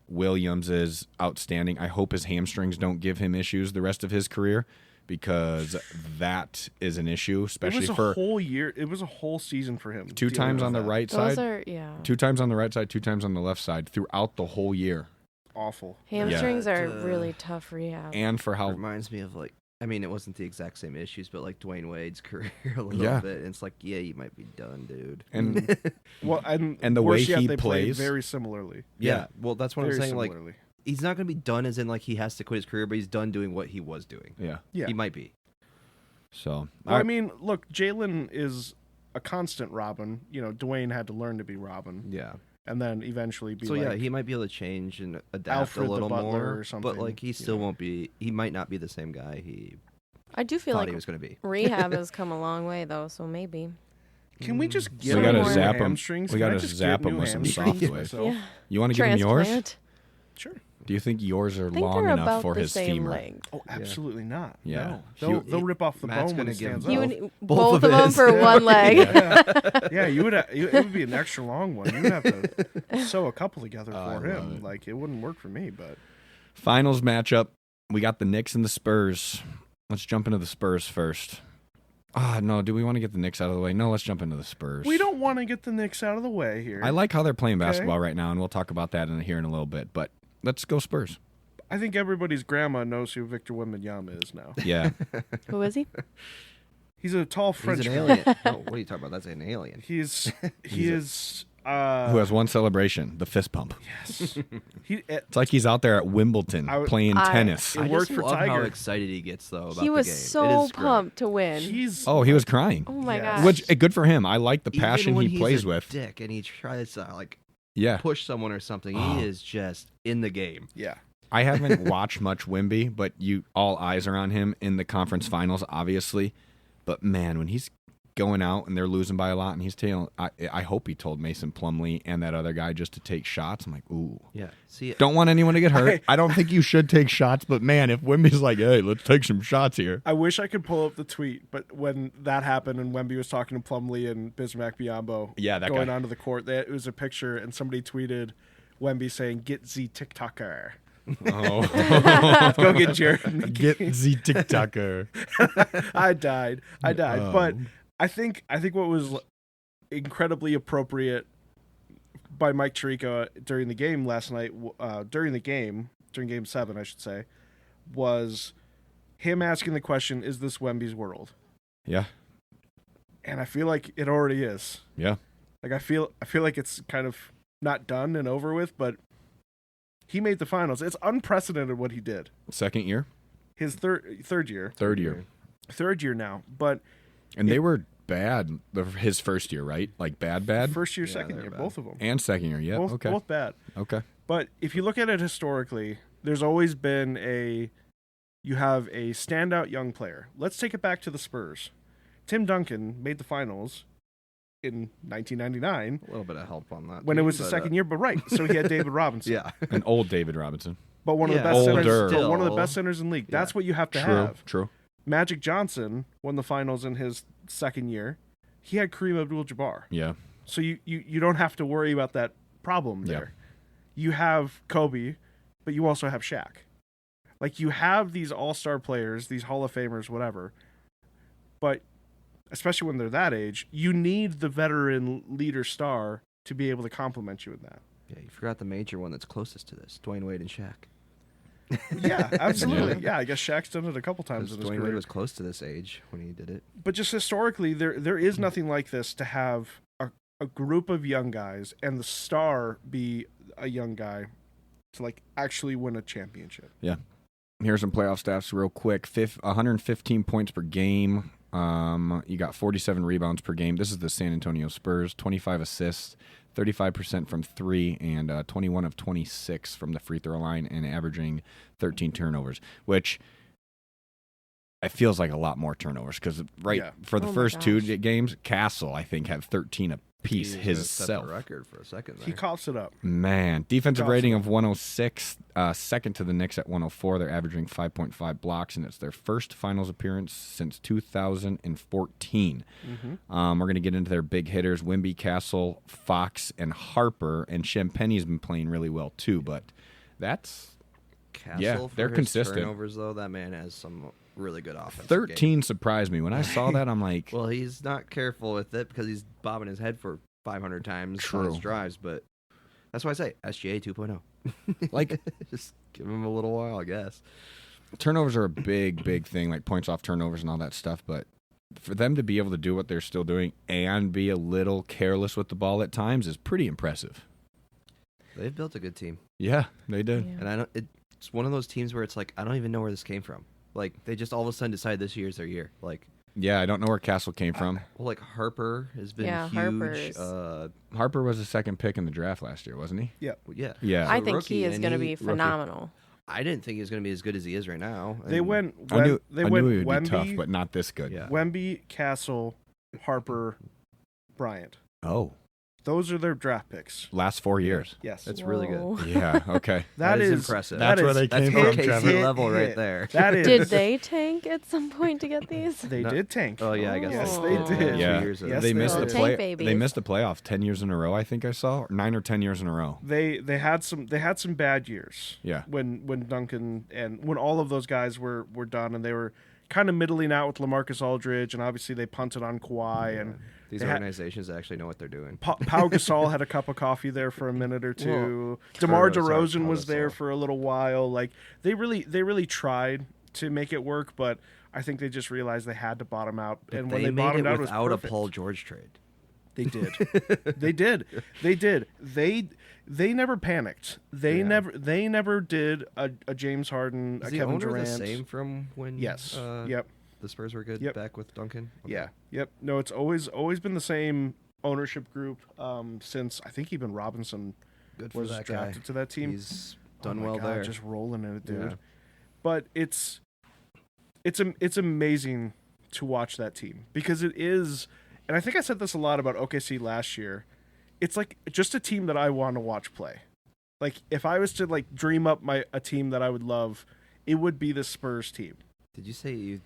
Williams is outstanding. I hope his hamstrings don't give him issues the rest of his career, because that is an issue, It especially was a for whole year. It was a whole season for him. 2 dealing times with on the that. right Those side, are, yeah. 2 times on the right side, 2 times on the left side throughout the whole year. Awful. Hamstrings Yeah. are really tough rehab. And for how reminds me of like. I mean, it wasn't the exact same issues, but like Dwayne Wade's career a little Yeah. bit. And it's like, yeah, you might be done, dude. and Well, and the way worse yet, he they play plays. very similarly. yeah, well, that's what I'm Very saying. Like, similarly. he's not going to be done as in like he has to quit his career, but he's done doing what he was doing. yeah. Yeah. He might be. So Well, I mean, look, Jalen is a constant Robin. You know, Dwayne had to learn to be Robin, Yeah. and then eventually be So like, yeah, he might be able to change and adapt Alfred a the little Butler more, or something, but like he you still know. won't be. He might not be the same guy he I do feel thought like he was going to be. rehab has come a long way, though, so maybe. Can we just get We gotta him new zap him. hamstrings? We Can I gotta just zap get him new with some hamstrings software. myself? Yeah. you want to give him yours? Transplant. Sure. Do you think yours are I think long they're enough about for the his same femur? length. Oh, absolutely not. Yeah. No. They'll rip off the Matt's bone when gonna he give stands him up. You would, Both both of of them his. for one leg. Yeah, you would. It would be an extra long one. You would have to sew a couple together I for love him. it. Like it wouldn't work for me, but Finals matchup. We got the Knicks and the Spurs. Let's jump into the Spurs first. No. Do we want to get the Knicks out of the way? No, let's jump into the Spurs. we don't want to get the Knicks out of the way here. I like how they're playing Okay. basketball right now, and we'll talk about that here in a little bit. But let's go Spurs. I think everybody's grandma knows who Victor Wembanyama is now. Yeah. Who is he? He's a tall French He's an guy. alien. No, what are you talking about? That's an alien. He is. Who has one celebration, the fist pump. Yes. It It's like he's out there at Wimbledon playing tennis. It I worked just for love how Tiger. excited he gets though about He was the game. It so is great. pumped to win. He's. Oh, he was crying. Oh my Yes. gosh. Which good for him. I like the Even passion when he he's plays a with. dick and he tries to like Yeah. push someone or something. Oh. He is just in the game. Yeah. I haven't watched much Wemby, but all eyes are on him in the conference finals, obviously. But man, when he's going out and they're losing by a lot, and he's telling, I hope he told Mason Plumlee and that other guy just to take shots. I'm like, ooh, Yeah. See, don't want anyone to get hurt. I don't think you should take shots, but man, if Wemby's like, hey, let's take some shots here. I wish I could pull up the tweet, but when that happened and Wemby was talking to Plumlee and Bismack Biyombo Yeah, that going guy. onto the court, it was a picture and somebody tweeted Wemby saying, "Get the TikToker." Oh, Go get Jared. get the TikToker. I died. Oh. But I think what was incredibly appropriate by Mike Tirico during the game last night, during Game 7, I should say, was him asking the question, "Is this Wemby's world?" Yeah, And I feel like it already is. yeah. Like I feel like it's kind of not done and over with, but he made the finals. It's unprecedented what he did. Second year, His third year now, but and they were bad. His first year, right? Like bad, first year, Yeah, second they're year, bad. both of them. and second year. Yeah, both, okay, both bad. okay. But if you look at it historically, there's always been you have a standout young player. Let's take it back to the Spurs. Tim Duncan made the finals in 1999 a little bit of help on that. when it team, was the but, second year, but right. So he had David Robinson. Yeah. An old David Robinson. But one of the Yeah, best centers, older. but one of the Still. best centers in the league. Yeah. That's what you have to True, have. true. Magic Johnson won the finals in his second year. He had Kareem Abdul-Jabbar. Yeah, So you don't have to worry about that problem Yeah. there. You have Kobe, but you also have Shaq. Like you have these all-star players, these Hall of Famers, whatever. But especially when they're that age, you need the veteran leader star to be able to complement you in that. Yeah, you forgot the major one that's closest to this: Dwayne Wade and Shaq. Yeah, absolutely. Yeah, I guess Shaq's done it a couple times Because in his Dwayne career. Wade was close to this age when he did it. But just historically, there is nothing like this to have a group of young guys and the star be a young guy to like actually win a championship. here's some playoff stats real quick. 115 points per game. You got 47 rebounds per game. This is the San Antonio Spurs. 25 assists, 35% from three, and 21 of 26 from the free throw line, and averaging 13 turnovers, which it feels like a lot more turnovers because Yeah. for the Oh my first two gosh. games, Castle I think had 13 apiece He's gonna set the himself. record for a second there. He coughs it up. Man, defensive Awesome. rating of 106, second to the Knicks at 104. They're averaging 5.5 blocks, and it's their first finals appearance since 2014. Mm-hmm. We're going to get into their big hitters: Wemby, Castle, Fox, and Harper. And Champagne's been playing really well too, but that's Castle Yeah, for they're his consistent. Turnovers though, that man has some really good offense. 13 surprised me when I saw that. I'm like, Well, he's not careful with it because he's bobbing his head for 500 times on his True. drives, but that's why I say SGA 2.0. like Just give him a little while, I guess. turnovers are a big thing, like points off turnovers and all that stuff. But for them to be able to do what they're still doing and be a little careless with the ball at times is pretty impressive. They've built a good team, Yeah, they did. Yeah. and I don't. It's one of those teams where it's like I don't even know where this came from. Like they just all of a sudden decide this year's their year. Like, Yeah, I don't know where Castle came from. well, like Harper has been Yeah, huge. Harper's- Harper was the second pick in the draft last year, wasn't he? Yeah. Yeah. I So think rookie, he is and going to he- be rookie. phenomenal. I didn't think he was going to be as good as he is right now. They and- went. I knew They he went would Wemby, be tough, but not this good. Yeah. Wemby, Castle, Harper, Bryant. Oh, Those are their draft picks. Last 4 years. Yes. It's really good. Whoa. Yeah. Okay. That is impressive. That's where they That's came from, OKC Trevor. level right there. That is. Did they tank at some point to get these? They No. did tank. Oh yeah, I guess Yes, Oh. they did. Yeah. 2 years ago. Yes, they they missed did. the Tank play. babies. They missed the playoff 10 years in a row. I think I saw 9 or 10 years in a row. They had some bad years. Yeah. When Duncan and when all of those guys were done and they were kind of middling out with LaMarcus Aldridge and obviously they punted on Kawhi and These they had- organizations actually know what they're doing. Pau Gasol had a cup of coffee there for a minute or two. DeMar Sorry, DeRozan Pau was there Gasol. for a little while. Like they really tried to make it work, but I think they just realized they had to bottom out. But And when they they made bottomed it out, it was without a perfect. Paul George trade. They did. They did. They did. They never panicked. They never did a James Harden, Is a the Kevin owner Durant. the same from when? Yes. Yep. The Spurs were good Yep. back with Duncan. Okay. Yeah. Yep. No, it's always been the same ownership group since I think even Robinson Good for was that drafted guy. to that team. He's Oh done my well God, there. just rolling in it, dude. Yeah. But it's amazing to watch that team because it is, and I think I said this a lot about OKC last year. It's like just a team that I want to watch play. Like if I was to like dream up a team that I would love, it would be the Spurs team. Did you say you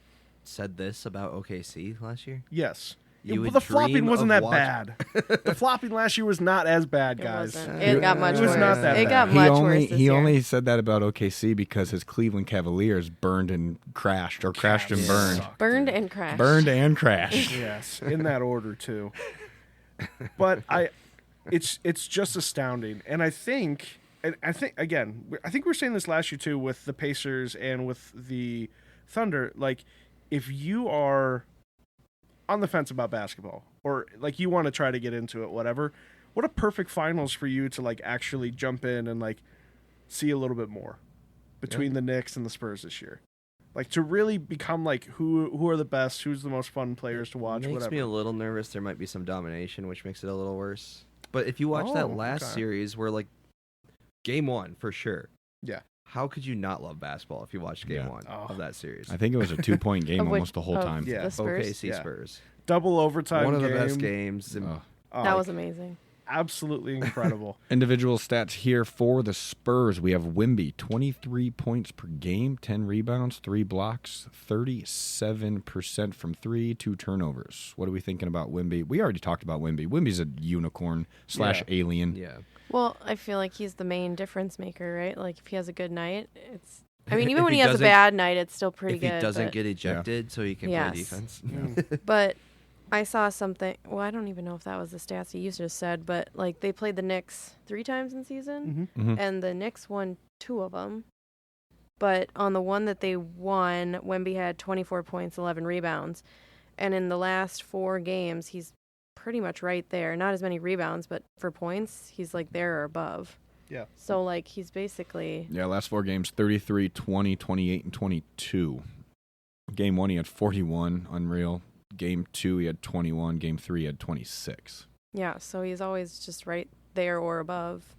said this about OKC last year? Yes. You Well, would the flopping dream wasn't of that watch- bad. The flopping last year was not as bad, It guys. wasn't. It got much It was worse. not that It got bad. He much only worse this he year. only said that about OKC because his Cleveland Cavaliers burned and crashed, or crashed and burned, Sucked, Burned dude. and crashed. burned and crashed. Yes, in that order too. But it's just astounding, and I think again, I think we were saying this last year too with the Pacers and with the Thunder. Like, if you are on the fence about basketball, or like you want to try to get into it, whatever, what a perfect finals for you to like actually jump in and like see a little bit more between the Knicks and the Spurs this year. Like to really become like who are the best, who's the most fun players to watch, Makes whatever. me a little nervous. There might be some domination, which makes it a little worse. But if you watch that last okay. series where like game one for sure. Yeah. How could you not love basketball if you watched game Yeah. one Oh. of that series? I think it was a 2-point game Of which- almost the whole of time. Yeah. The Spurs. OKC Yeah. Spurs. Double overtime One of the game. best games. Oh. Oh, That was amazing. absolutely incredible. Individual stats here for the Spurs. We have Wemby, 23 points per game, 10 rebounds, 3 blocks, 37% from 3, 2 turnovers. What are we thinking about Wemby? We already talked about Wemby. Wemby's a unicorn / alien. Yeah. Well, I feel like he's the main difference maker, right? Like if he has a good night, it's. I mean, even If when he he has a doesn't- bad night, it's still pretty if good. he doesn't but, get ejected, so he can Yes. play defense. but I saw something. Well, I don't even know if that was the stats he just said, but like they played the Knicks 3 times in season, Mhm. and the Knicks won 2 of them. But on the one that they won, Wemby had 24 points, 11 rebounds, and in the last 4 games, he's pretty much right there. Not as many rebounds, but for points, he's like there or above. Yeah. So like he's basically Yeah, last 4 games, 33, 20, 28, and 22. Game 1, he had 41, unreal. Game 2, he had 21. Game 3, he had 26. yeah. So he's always just right there or above.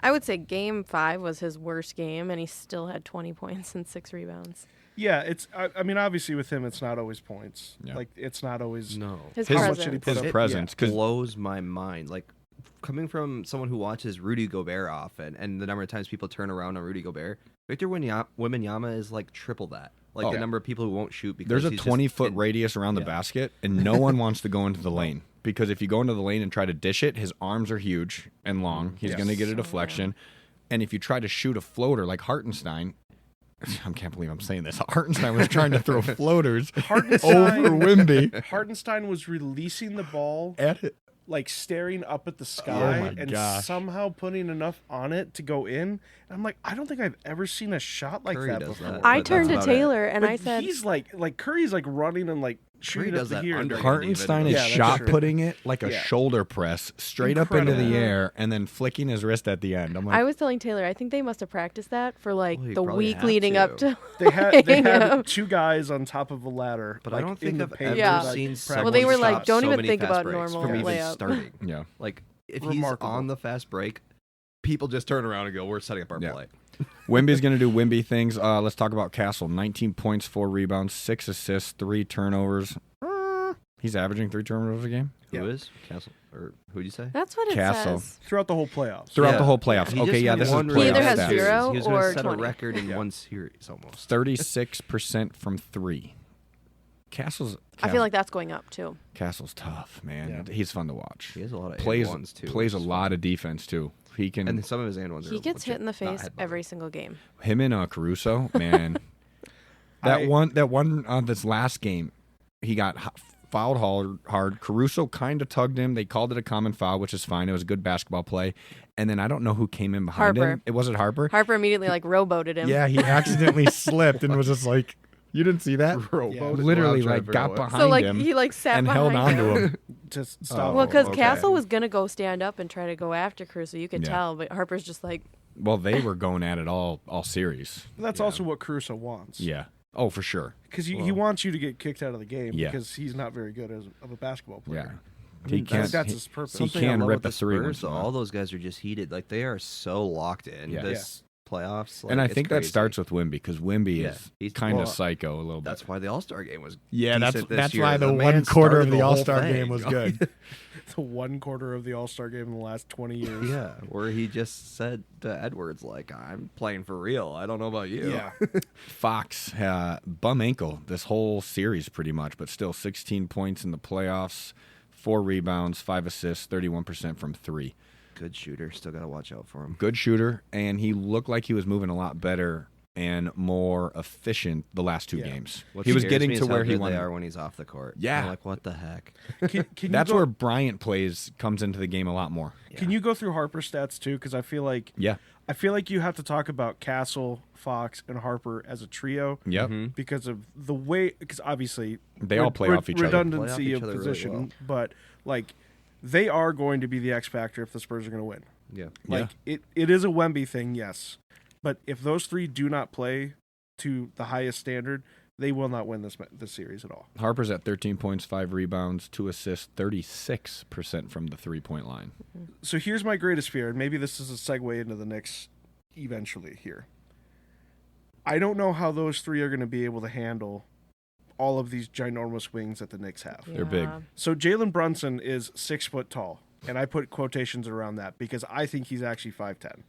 I would say Game 5 was his worst game, and he still had 20 points and 6 rebounds. Yeah, it's. I mean, obviously with him, it's not always points. Yeah. Like it's not always. No. His How much presence. did he put His up? presence. It 'cause- blows my mind. Like coming from someone who watches Rudy Gobert often, and the number of times people turn around on Rudy Gobert, Victor Wembanyama is like triple that. Like Oh, the yeah. number of people who won't shoot because There's a he's just 20-foot in- radius around the Yeah. basket, and no one wants to go into the lane. Because if you go into the lane and try to dish it, his arms are huge and long. He's Yes. going to get a Oh, yeah. deflection. And if you try to shoot a floater like Hartenstein, I can't believe I'm saying this. Hartenstein was trying to throw floaters Hartenstein, over Wemby. Hartenstein was releasing the ball, At it. like staring up at the sky, my and gosh. somehow putting enough on it to go in. And I'm like, I don't think I've ever seen a shot like Curry that does before. that. I But turned to that's about it. Taylor and But I said, he's like Curry's like running and like Curry shooting up does the that here. under- Hartenstein is Yeah, that's shot true. putting it like a Yeah. shoulder press straight up into Incredible. the air and then flicking his wrist at the end. I'm like, I was telling Taylor, I think they must have practiced that for like Well, you the probably week have leading up to. to. They had playing him. 2 guys on top of a ladder. But like, I don't in think the I've paint, ever Yeah. seen practice. someone Well, they were like, stop don't so even many think fast about breaks normal from even layup. starting. yeah. Like if Remarkable. he's on the fast break, people just turn around and go, "We're setting up our Yeah. play." Wemby's going to do Wemby things. Let's talk about Castle. 19 points, 4 rebounds, 6 assists, 3 turnovers. He's averaging 3 turnovers a game. Yeah. Who is Castle? Or who'd you say? That's what it Castle. says. Throughout the whole playoffs. Throughout the whole playoffs. He Okay, just yeah, won this is one playoff He either has stats. series. 0 He was gonna or set 20. a record in Yeah. one series almost. 36% from 3. Castle's. I feel like that's going up too. Castle's tough, man. Yeah. He's fun to watch. He has a lot of Plays and ones too. plays a which is lot fun. of defense too. He can. And some of his and ones. He are gets hit legit in the not face headbutting. every single game. Him and Caruso, man. That one on this last game, he got fouled hard. Caruso kind of tugged him. They called it a common foul, which is fine. It was a good basketball play. And then I don't know who came in behind Harper. him. It was Harper. Harper immediately rowboated him. Yeah, he accidentally slipped and was just like, you didn't see that? Literally, Well, I'm like, trying to got figure out behind So him he sat and behind held on to him. Just stop. Well, because okay. Castle was gonna go stand up and try to go after Caruso, you could Yeah. tell, but Harper's just like, Well, they were going at it all series. That's also what Caruso wants. Yeah. Oh, for sure. Because he wants you to get kicked out of the game Yeah. because he's not very good of a basketball player. Yeah. He can't. That's he- his purpose. he Something I can love rip with a the three Spurs, once in a though, while. all those guys are just heated. Like they are so locked in Yeah. this playoffs. Like, and I it's think that crazy. starts with Wemby because Wemby Yeah. is He's- kind of well, psycho a little bit. That's why the All Star game was. Yeah, decent this that's year. why the man one quarter of started the whole All-Star thing. game was good. The one quarter of the All-Star game in the last 20 years. Yeah, where he just said to Edwards, like, "I'm playing for real. I don't know about you." Yeah. Fox bum ankle this whole series pretty much, but still 16 points in the playoffs, 4 rebounds, 5 assists, 31% from 3. Good shooter. Still got to watch out for him. Good shooter, and he looked like he was moving a lot better and more efficient the last 2 Yeah. games. What He was scares getting me to is how where he good wanted. they are when he's off the court. Yeah. I'm like, what the heck? Can you That's go, where Bryant comes into the game a lot more. Can you go through Harper stats too? Because I feel like Yeah. you have to talk about Castle, Fox, and Harper as a trio Yep. because of the way. Because obviously They all play off each other. redundancy Play off each of other really position, well. but like they are going to be the X factor if the Spurs are going to win. Yeah. Like it is a Wemby thing, yes, but if those three do not play to the highest standard, they will not win this series at all. Harper's at 13 points, 5 rebounds, 2 assists, 36% from the 3-point line. So here's my greatest fear, and maybe this is a segue into the Knicks eventually here. I don't know how those three are going to be able to handle all of these ginormous wings that the Knicks have. They're big. So Jalen Brunson is 6 foot tall, and I put quotations around that because I think he's actually 5'10".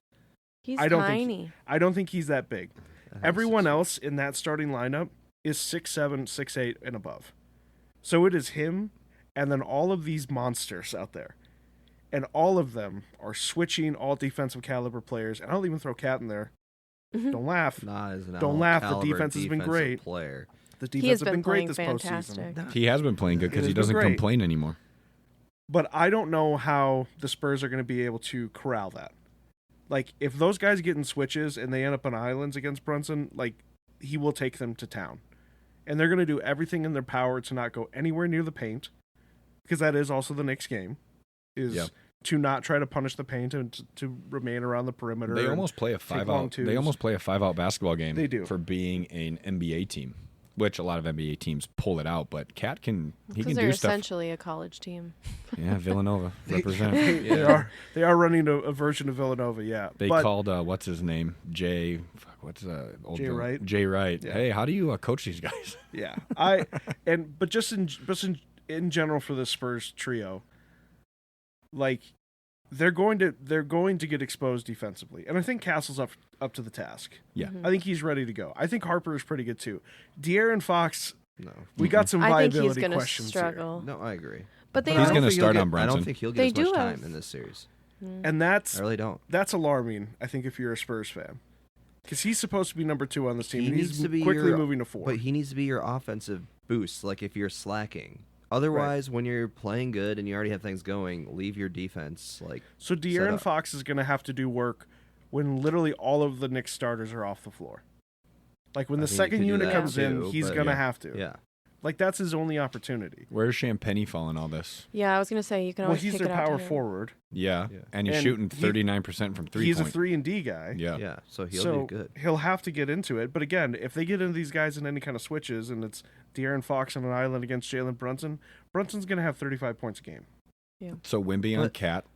He's I don't tiny. think I don't think he's that big. Everyone else in that starting lineup is 6'7", 6'8", and above. So it is him and then all of these monsters out there. And all of them are switching all defensive caliber players. And I'll even throw Cat in there. Mhm. Don't laugh. Not as an Don't laugh, the caliber defense has been defensive great. Player. The He defense has has been been great playing this fantastic. postseason. He has been playing good because It he has been doesn't great. complain anymore. But I don't know how the Spurs are going to be able to corral that. Like, if those guys get in switches and they end up on islands against Brunson, like, he will take them to town. And they're going to do everything in their power to not go anywhere near the paint, because that is also the Knicks game, is Yep. to not try to punish the paint and to remain around the perimeter. They and almost play a take 5 long out. twos. They almost play a 5-out basketball game. They do. For being an NBA team, which a lot of NBA teams pull it out. But Cat can Because they're do stuff. essentially a college team. Yeah, Villanova represent. They are running a version of Villanova, yeah. They but called what's his name? Jay. What's old Jay Vill- Wright? Jay Wright. Yeah. Hey, how do you coach these guys? yeah, but just in general for the Spurs trio, like they're going to get exposed defensively, and I think Castle's up to the task. Yeah. Mhm. I think he's ready to go. I think Harper is pretty good too. De'Aaron Fox, No. we got some I think he's viability going to questions here. struggle. No, I agree. But they He's I are, don't gonna think he'll start get- on I Brunson. don't think he'll They get as much do have- time in this series. And that's I really don't. alarming. I think if you're a Spurs fan, because he's supposed to be number 2 on this team, He and needs he's to be quickly your- moving to 4. But he needs to be your offensive boost. Like if you're slacking. Otherwise, when you're playing good and you already have things going, leave your defense like. So set De'Aaron up. Fox is going to have to do work when literally all of the Knicks starters are off the floor. Like when I the think he second could do unit that comes in, too, he's but going to yeah. have to. Yeah. Like that's his only opportunity. Where's Champagny fall in all this? yeah, I was going to say, you can Well, always he's kick their it out to power him. forward. Yeah, Yeah. and he's And shooting he- 39% from 3 He's point. a 3-and-D guy. Yeah. Yeah. So he'll So do good. he'll have to get into it. But again, if they get into these guys in any kind of switches and it's De'Aaron Fox on an island against Jalen Brunson, Brunson's going to have 35 points a game. So Wemby on But- Cat.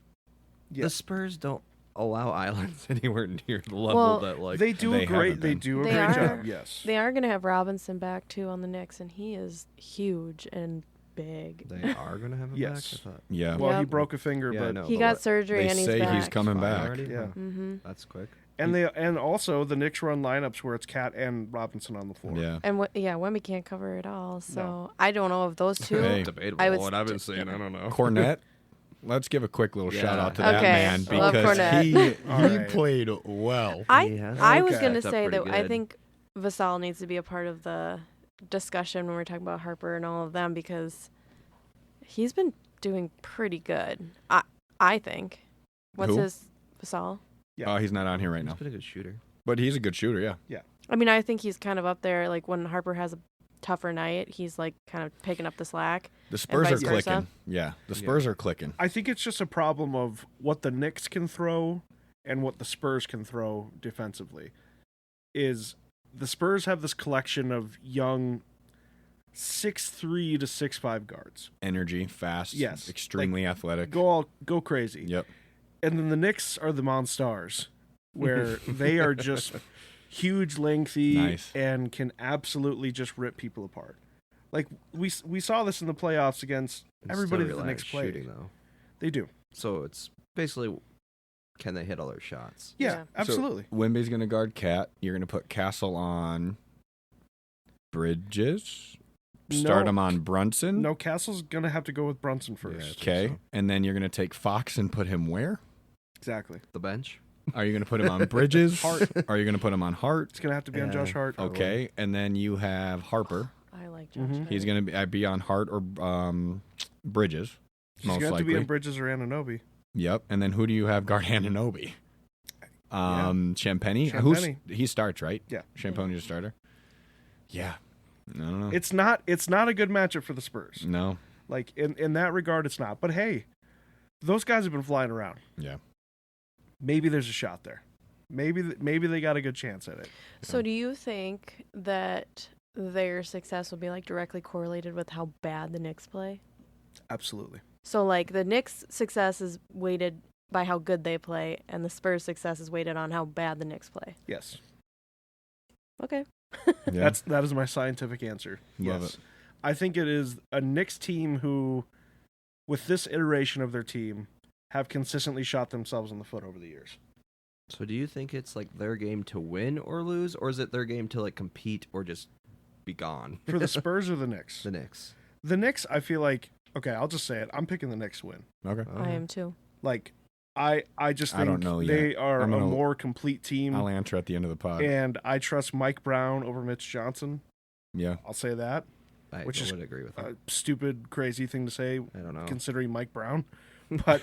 Yeah. The Spurs don't allow islands anywhere near the level Well, that like they do they a great haven't been. do a They great are. job. Yes. They are going to have Robinson back, too, on the Knicks, and he is huge and big. They are going to have him Yes. back? I thought. Yeah. Well, he Yep. broke a finger, Yeah, but I know, He but got what- surgery They and he's say back. he's coming Fine back. already? Yeah. Huh. Mm-hmm. That's quick. and also the Knicks run lineups where it's Cat and Robinson on the floor. Yeah. And Wemby can't cover it all. So I don't know if those two. Hey. Debatable. I would what I've been st- seeing, I don't know. Cornette. Let's give a quick little Yeah. shout out to that Okay, man love because Cornette. he All right. played well. I has was Okay. gonna That's say that pretty I good. think Vassal needs to be a part of the discussion when we're talking about Harper and all of them because he's been doing pretty good. I think. What's Who? his Vassal? Yeah. Oh, he's not on here right He's now. been a good shooter. But he's a good shooter, yeah. I mean, I think he's kind of up there. Like when Harper has a tougher night, he's like kind of picking up the slack. The Spurs are vice versa. clicking. Yeah, the Spurs are clicking. I think it's just a problem of what the Knicks can throw and what the Spurs can throw defensively. Is the Spurs have this collection of young 6'3" to 6'5" guards. Energy, fast, Yes, extremely athletic. Go crazy. Yep. And then the Knicks are the Monstars, where they are just huge, lengthy, Nice. and can absolutely just rip people apart. Like we saw this in the playoffs against And everybody still that the rely on Knicks played. shooting, though. They do. So it's basically, can they hit all their shots? Yeah, Yeah. absolutely. Wemby's going to guard Cat. You're going to put Castle on Bridges. Start No, him on Brunson. No, Castle's gonna have to go with Brunson first. Yeah. Okay. so. And then you're going to take Fox and put him where? Exactly. The bench? Are you going to put him on Bridges? Hart. Are you going to put him on Hart? It's gonna have to be on Yeah. Josh Hart. Okay. And then you have Harper. I like Josh. Mhm. Hart. He's going to be on Hart or Bridges. He's most gonna have to likely. be on Bridges or Anunoby. Yep. And then who do you have guard Anunoby? Champagne. Champagne. He starts, right? Yeah. Champagne's your starter. Yeah. I don't know. It's not a good matchup for the Spurs. No. Like in that regard, it's not. But hey, those guys have been flying around. Yeah. Maybe there's a shot there. Maybe they got a good chance at it. So do you think that their success will be like directly correlated with how bad the Knicks play? Absolutely. So like the Knicks' success is weighted by how good they play, and the Spurs' success is weighted on how bad the Knicks play. Yes. Okay. Yeah. That is my scientific answer. Love Yes. it. I think it is a Knicks team who, with this iteration of their team, have consistently shot themselves in the foot over the years. So do you think it's like their game to win or lose, or is it their game to like compete or just be gone? For the Spurs or the Knicks? The Knicks. The Knicks, I feel like, okay, I'll just say it. I'm picking the Knicks win. Okay. I am too. Like, I just I think don't know they yet. are I'm a gonna- more complete team. I'll answer at the end of the pod. And I trust Mike Brown over Mitch Johnson. Yeah. I'll say that. I Which is would agree with that. A stupid, crazy thing to say, I don't know. considering Mike Brown. But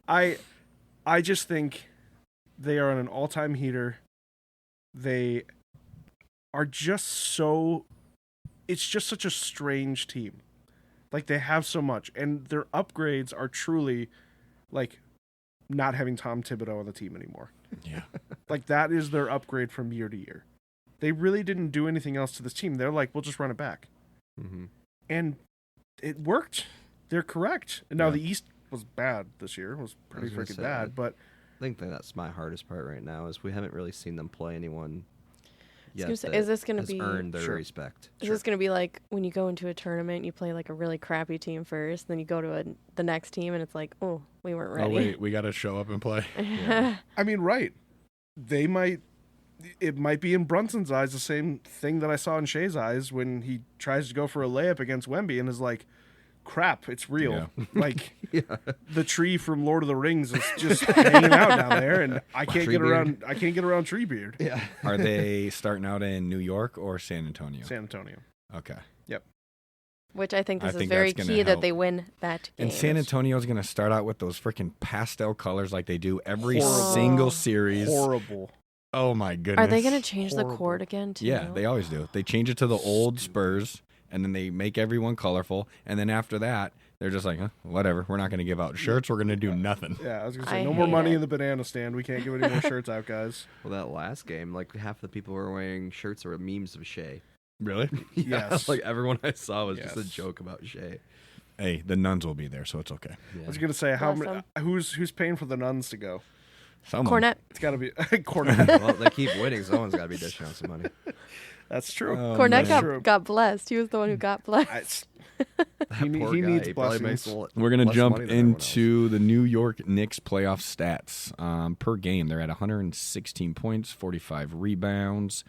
I just think they are on an all-time heater. They are just so... It's just such a strange team. Like, they have so much. And their upgrades are truly, like, not having Tom Thibodeau on the team anymore. Yeah. Like, that is their upgrade from year to year. They really didn't do anything else to this team. They're like, we'll just run it back. Mm-hmm. And it worked. They're correct. Now, Yeah. the East was bad this year. It was pretty gonna freaking say, bad. But I think that's my hardest part right now is we haven't really seen them play anyone yet. gonna say, that is this gonna has be- earned their Sure. respect? Is this going to be like when you go into a tournament, you play like a really crappy team first, then you go to the next team, and it's like, oh, we weren't ready. Oh wait, we got to show up and play. Yeah. I mean, right. They might... It might be in Brunson's eyes the same thing that I saw in Shea's eyes when he tries to go for a layup against Wemby and is like, crap, it's real. Like, Yeah. the tree from Lord of the Rings is just hanging out down there, and I can't get around. I can't get around Treebeard. Yeah. Are they starting out in New York or San Antonio? San Antonio. Okay. Which I think I this is think very that's gonna key that help. they win that game. And San Antonio's going to start out with those freaking pastel colors like they do every Horrible. single series. Horrible. Oh my goodness. Are they going to change the Horrible. court again, too? Yeah, they always do. They change it to the old Spurs, and then they make everyone colorful. And then after that, they're just like, whatever. We're not going to give out shirts. We're going to do nothing. Yeah, I was gonna I say no more hate money it. in the banana stand. We can't give any more shirts out, guys. Well, that last game, like half the people were wearing shirts that were memes of Shea. Really? Yes. Like everyone I saw was just a Yes. joke about Shea. Hey, the nuns will be there, so it's okay. Yeah. I was gonna say how Bless many, who's paying for the nuns to go? Someone. Cornette. It's got to be Cornette. Well, they keep winning. Someone's got to be dishing out some money. That's true. Oh, Cornette man. True. got blessed. He was the one who got blessed. That He poor he guy, needs he probably makes blessings. a lot We're going to less jump money than everyone else. into the New York Knicks playoff stats. Per game, they're at 116 points, 45 rebounds,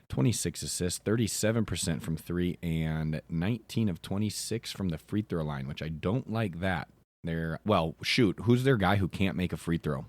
26 assists, 37% from three, and 19 of 26 from the free throw line, which I don't like that. Who's their guy who can't make a free throw?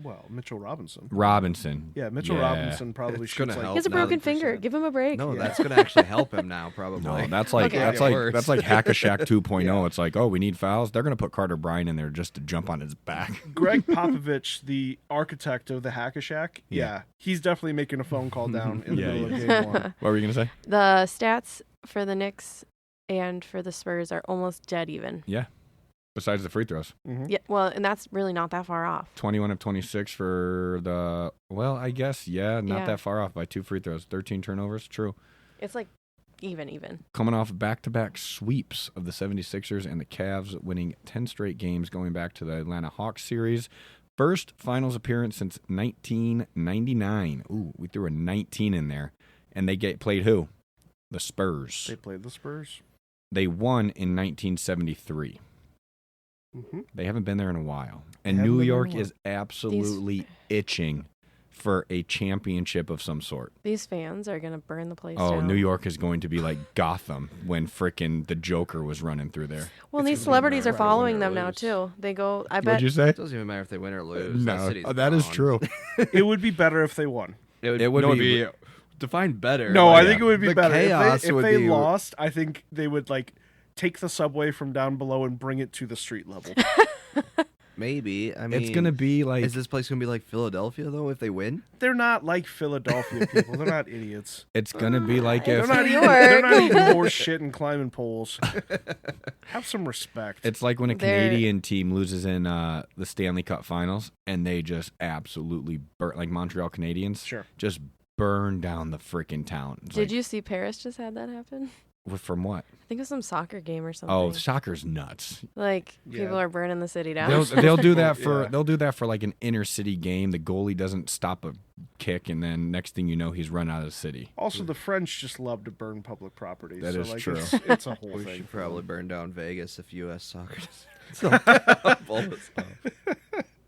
Well, Mitchell Robinson. Robinson. Yeah, Mitchell Robinson probably It's gonna shoots like help. He has a now that broken finger. 100%. Give him a break. No, Yeah. that's going to actually help him now, probably. No, that's like Okay. that's Yeah, like worse. that's like Hack-a-Shack 2.0. Yeah. It's like, oh, we need fouls. They're gonna put Carter Bryant in there just to jump on his back. Greg Popovich, the architect of the Hack-a-Shack. Yeah. Yeah, he's definitely making a phone call down in the Yeah, middle he of is. game one. What were you gonna say? The stats for the Knicks and for the Spurs are almost dead even. Besides the free throws, Mhm. Yeah, well, and that's really not that far off. 21 of 26 for the. Well, I guess not Yeah. that far off by 2 free throws, 13 turnovers. True. It's like even. Coming off back-to-back sweeps of the 76ers and the Cavs, winning 10 straight games going back to the Atlanta Hawks series. First finals appearance since 1999. Ooh, we threw a 19 in there. And they played who? The Spurs. They played the Spurs. They won in 1973. Mm-hmm. They haven't been there in a while. And Haven't New been there in a York while. is absolutely itching for a championship of some sort. These fans are gonna burn the place Oh, down. New York is going to be like Gotham when frickin' the Joker was running through there. Well, It's these gonna be celebrities are right, following win or them now lose. too. They go. I bet. What'd you say? It doesn't even matter if they win or lose. No, that city's that is gone. true. It would be better if they won. It would be- define better. No, like, I think it would be the better chaos if would they be lost. I think they would like take the subway from down below and bring it to the street level. maybe. I mean, It's going to be like Is this place gonna be like Philadelphia though? If they win, They're not like Philadelphia people. They're not idiots. it's going to be like It's if They're not, New eating, they're not York. eating horse shit and climbing poles. Have some respect. it's like when a They're- Canadian team loses in the Stanley Cup Finals and they just absolutely burn, like Montreal Canadiens, Sure. just burn down the freaking town. It's Did like, you see Paris just had that happen? from what? I think it was some soccer game or something. Oh, soccer's nuts. Like Yeah. people are burning the city down. They'll do that for Yeah. they'll do that for like an inner city game. The goalie doesn't stop a kick, and then next thing you know, he's run out of the city. Also, the French just love to burn public property. That so, is like, true. It's a whole we thing. should probably burn down Vegas if U.S. soccer does.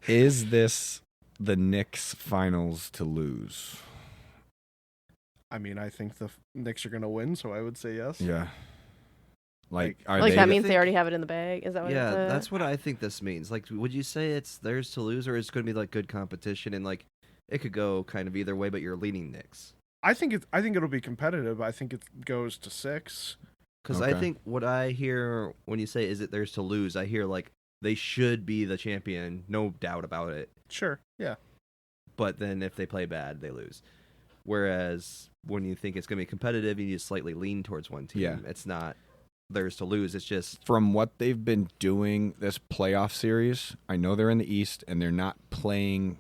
Is this the Knicks finals to lose? I mean, I think the Knicks are going to win, so I would say yes. Yeah. Like, are like they? that means think- they already have it in the bag. Is that what? Yeah, it's that's what I think this means. Like, would you say it's theirs to lose, or it's going to be like good competition and like it could go kind of either way, but you're leaning Knicks? I think it'll be competitive. I think it goes to 6. Because Okay. I think what I hear when you say is it theirs to lose, I hear like they should be the champion, no doubt about it. Sure. Yeah. But then if they play bad, they lose. Whereas when you think it's going to be competitive, you just slightly lean towards one team. Yeah. It's not theirs to lose. It's just From what they've been doing this playoff series, I know they're in the East and they're not playing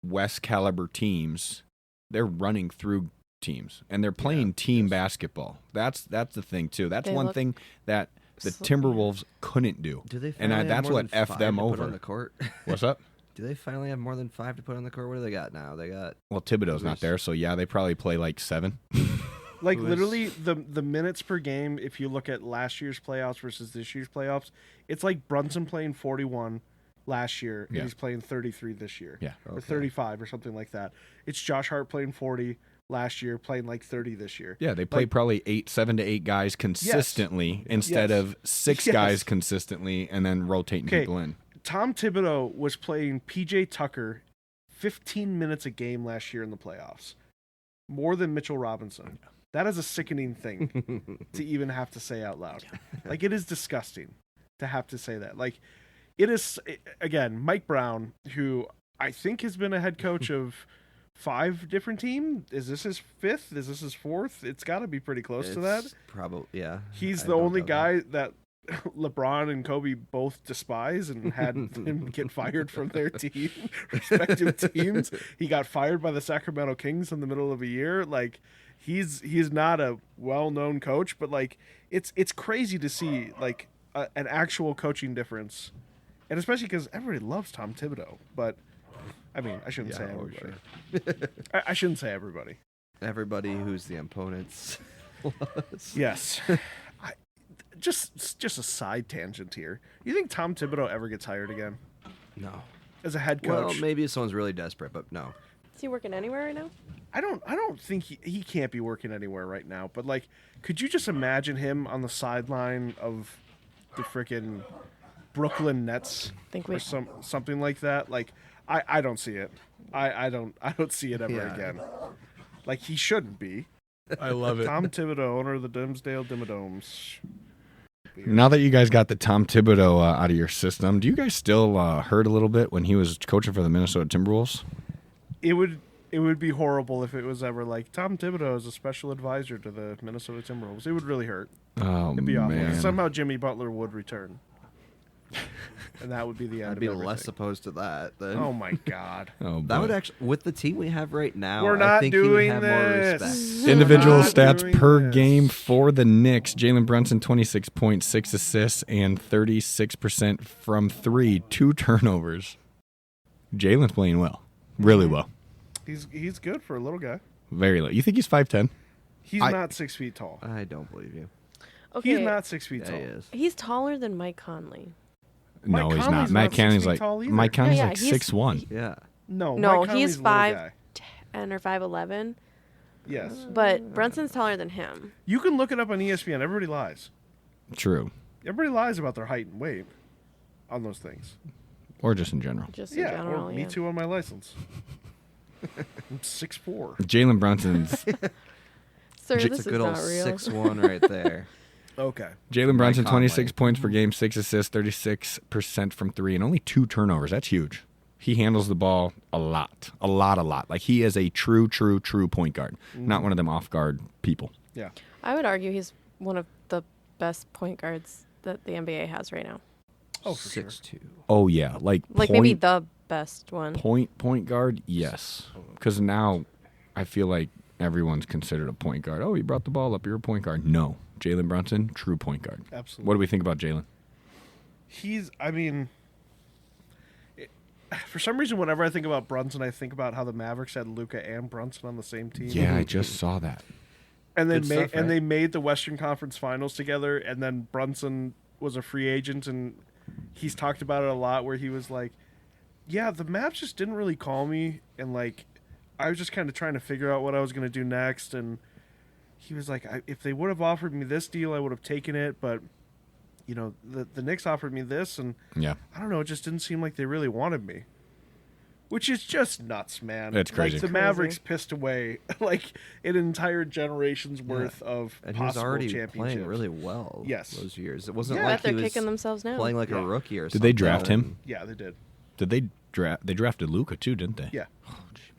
West caliber teams. They're running through teams and they're playing team basketball. That's the thing too. That's They one look thing that the sl- Timberwolves couldn't do. do they? And Finally have that's more what than effed 5 them to put over. on the court. What's up? Do they finally have more than 5 to put on the court? What do they got now? They got Well, Thibodeau's not Who's- there, so yeah, they probably play like 7. Like Who is- literally the minutes per game, if you look at last year's playoffs versus this year's playoffs, it's like Brunson playing 41 last year and Yeah. he's playing 33 this year. Yeah. Or 35 or something like that. It's Josh Hart playing 40 last year, playing like 30 this year. Yeah, they play Like- probably 7 to 8 guys consistently instead Yes. of 6 Yes. guys consistently and then rotating Okay. people in. Tom Thibodeau was playing PJ Tucker 15 minutes a game last year in the playoffs. More than Mitchell Robinson. That is a sickening thing to even have to say out loud. Like, it is disgusting to have to say that. Like, it is, again, Mike Brown, who I think has been a head coach of 5 different teams. Is this his 5th? Is this his 4th? It's got to be pretty close to that. Probably, yeah. He's I the don't only know guy that LeBron and Kobe both despise and had him get fired from their team, respective teams. He got fired by the Sacramento Kings in the middle of a year. Like, he's not a well-known coach, but like it's crazy to see like an actual coaching difference, and especially because everybody loves Tom Thibodeau. But I mean, I shouldn't say Yeah, oh, everybody. I shouldn't say everybody. Everybody who's the opponents. Yes. just a side tangent here. You think Tom Thibodeau ever gets hired again No. as a head Well, coach? maybe if someone's really desperate, but no. Is he working anywhere right now? I don't think he can't be working anywhere right now. But like, could you just imagine him on the sideline of the freaking Brooklyn Nets Think or we something like that? Like, I don't see it. I don't see it ever Yeah. again. Like, he shouldn't be. I love it. Tom Thibodeau, owner of the Dimsdale Dimodomes. Now that you guys got the Tom Thibodeau out of your system, do you guys still hurt a little bit when he was coaching for the Minnesota Timberwolves? It would be horrible if it was ever like Tom Thibodeau is a special advisor to the Minnesota Timberwolves. It would really hurt. Oh, It'd be awful. man. Somehow Jimmy Butler would return. And that would be the end I'd of be everything. less opposed to that. Then. Oh my god. Oh, That would boy. actually, with the team we have right now, We're I not think he would doing have this. more respect. Individual We're not stats doing per this. game for the Knicks. Jalen Brunson, 26 points, 6 assists, and 36% from 3, 2 turnovers. Jalen's playing well. Really well. He's good for a little guy. Very low. You think he's 5'10"? He's not 6 feet tall. I don't believe you. Okay. He's not 6 feet Yeah, tall. he is. He's taller than Mike Conley. No, Mike he's Conley's not. Matt not 6 Cannon's feet like tall either. Mike Cannon's Yeah, like he's- 6'1". Yeah. No, No, Mike Conley's he's a little 5'10" guy. or 5'11", Yes. but Brunson's taller than him. You can look it up on ESPN. Everybody lies. True. Everybody lies about their height and weight on those things. Or just in general. Just in Yeah, general, or yeah. me too on my license. I'm 6'4". Jalen Brunson's Sir, J- this It's a is good old not real. 6'1" right there. Okay. Jalen Brunson, Conley. 26 points per game, 6 assists, 36% from 3, and only 2 turnovers. That's huge. He handles the ball a lot. Like, he is a true point guard, not one of them off-guard people. Yeah. I would argue he's one of the best point guards that the NBA has right now. Oh, for sure. 6'2". Oh, yeah. Like Maybe the best one. point guard, yes. Because now I feel like everyone's considered a point guard. Oh, you brought the ball up. You're a point guard. No. Jalen Brunson, true point guard. Absolutely. What do we think about Jalen? For some reason, whenever I think about Brunson, I think about how the Mavericks had Luka and Brunson on the same team. Yeah, I just saw that. And Good stuff, right? they made the Western Conference Finals together, and then Brunson was a free agent, and he's talked about it a lot where he was like, yeah, the Mavs just didn't really call me, and like I was just kind of trying to figure out what I was going to do next, and he was like, if they would have offered me this deal, I would have taken it, but you know, the Knicks offered me this, and Yeah. I don't know, it just didn't seem like they really wanted me. Which is just nuts, man. It's crazy. Like, the Mavericks pissed away like an entire generation's worth of And he was possible already championships. playing really well Yes. those years. It wasn't Yeah. like I bet they're he was kicking themselves now. playing like Yeah. a rookie or Did something. they draft him? Yeah, they did. Did they draft? They drafted Luka too, didn't they? Yeah.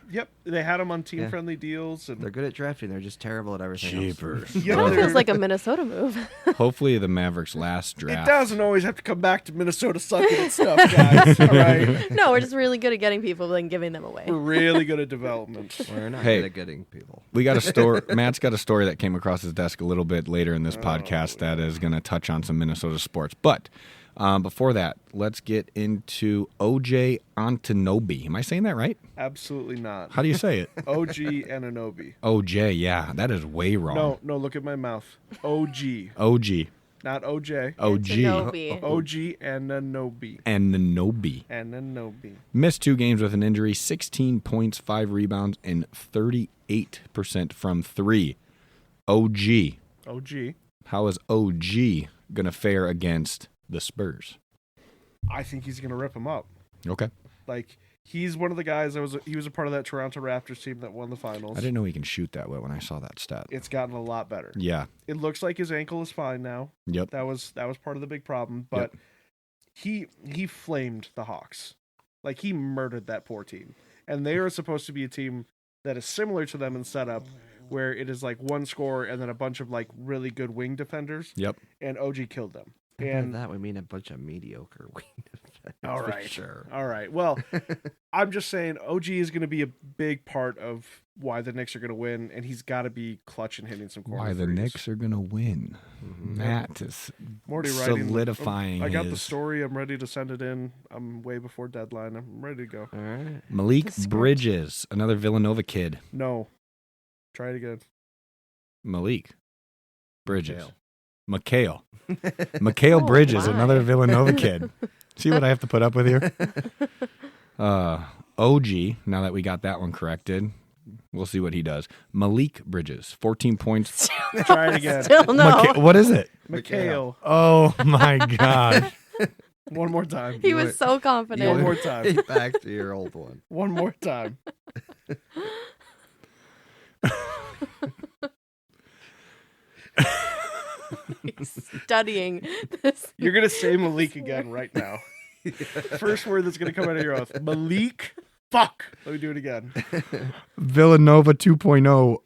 Yep, they had him on Yeah. team-friendly deals, and They're good at drafting. They're just terrible at everything else. Jeepers. Yeah, That they're- feels like a Minnesota move. Hopefully, the Mavericks' last it draft. doesn't always have to come back to Minnesota sucking at stuff, guys. All right, No, we're just really good at getting people and giving them away. we're really good at development. We're not Hey. good at getting people. We got a story. Matt's got a story that came across his desk a little bit later in this podcast that is going to touch on some Minnesota sports. But before that, let's get into OJ Anunoby. Am I saying that right? Absolutely not. How do you say it? OG Anunoby. OJ. Yeah, that is way wrong. No, look at my mouth. OG, OG. not OJ. OG. Anunoby. OG Anunoby. Anunoby. Anunoby. Missed 2 games with an injury, 16 points, 5 rebounds, and 38% from 3. OG. OG. How is OG going to fare against the Spurs? I think he's gonna rip him up. Okay. Like, he's one of the guys he was a part of that Toronto Raptors team that won the finals. I didn't know he can shoot that well when I saw that stat. It's gotten a lot better. Yeah. It looks like his ankle is fine now. Yep. That was part of the big problem, but he flamed the Hawks. Like, he murdered that poor team. And they are supposed to be a team that is similar to them in setup, where it is like one scorer and then a bunch of like really good wing defenders. Yep. And OG killed them. And And that we mean a bunch of mediocre wing defenders. all for right, sure. all right. Well, I'm just saying OG is going to be a big part of why the Knicks are going to win, and he's got to be clutch and hitting some corner Why the threes. Knicks are going to win. Matt is Morty writing, solidifying I got the his- story. I'm ready to send it in. I'm way before deadline. I'm ready to go. All right. Malik The script. Bridges, another Villanova kid. No, try it again. Malik Bridges. Jail. Mikhail. Mikhail Oh, Bridges, my. another Villanova kid. See what I have to put up with here? OG, now that we got that one corrected, we'll see what he does. Malik Bridges, 14 points. Try it again. Still no. What is it? Mikhail. Oh, my God. One more time. He was so One confident. more time. Back to your old one. One more time. He's studying this. You're going to say Malik again right now. First word that's going to come out of your mouth. Malik. Fuck. Let me do it again. Villanova 2.0,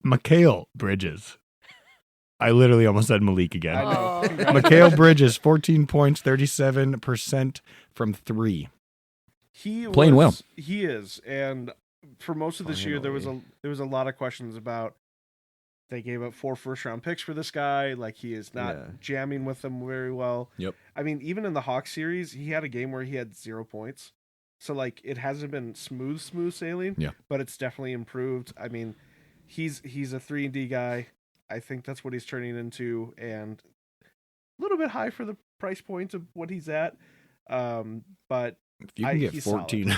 Mikhail Bridges. I literally almost said Malik again. I know. Oh. Mikhail Bridges, 14 points, 37% from 3. Playing well. He is, and for most of this year, there was a lot of questions about. They gave up 4 first-round picks for this guy. Like, he is not jamming with them very well. Yep. I mean, even in the Hawks series, he had a game where he had 0 points. So, like, it hasn't been smooth sailing. Yeah. But it's definitely improved. I mean, he's a 3-and-D guy. I think that's what he's turning into, and a little bit high for the price point of what he's at. But If you can get he's 14,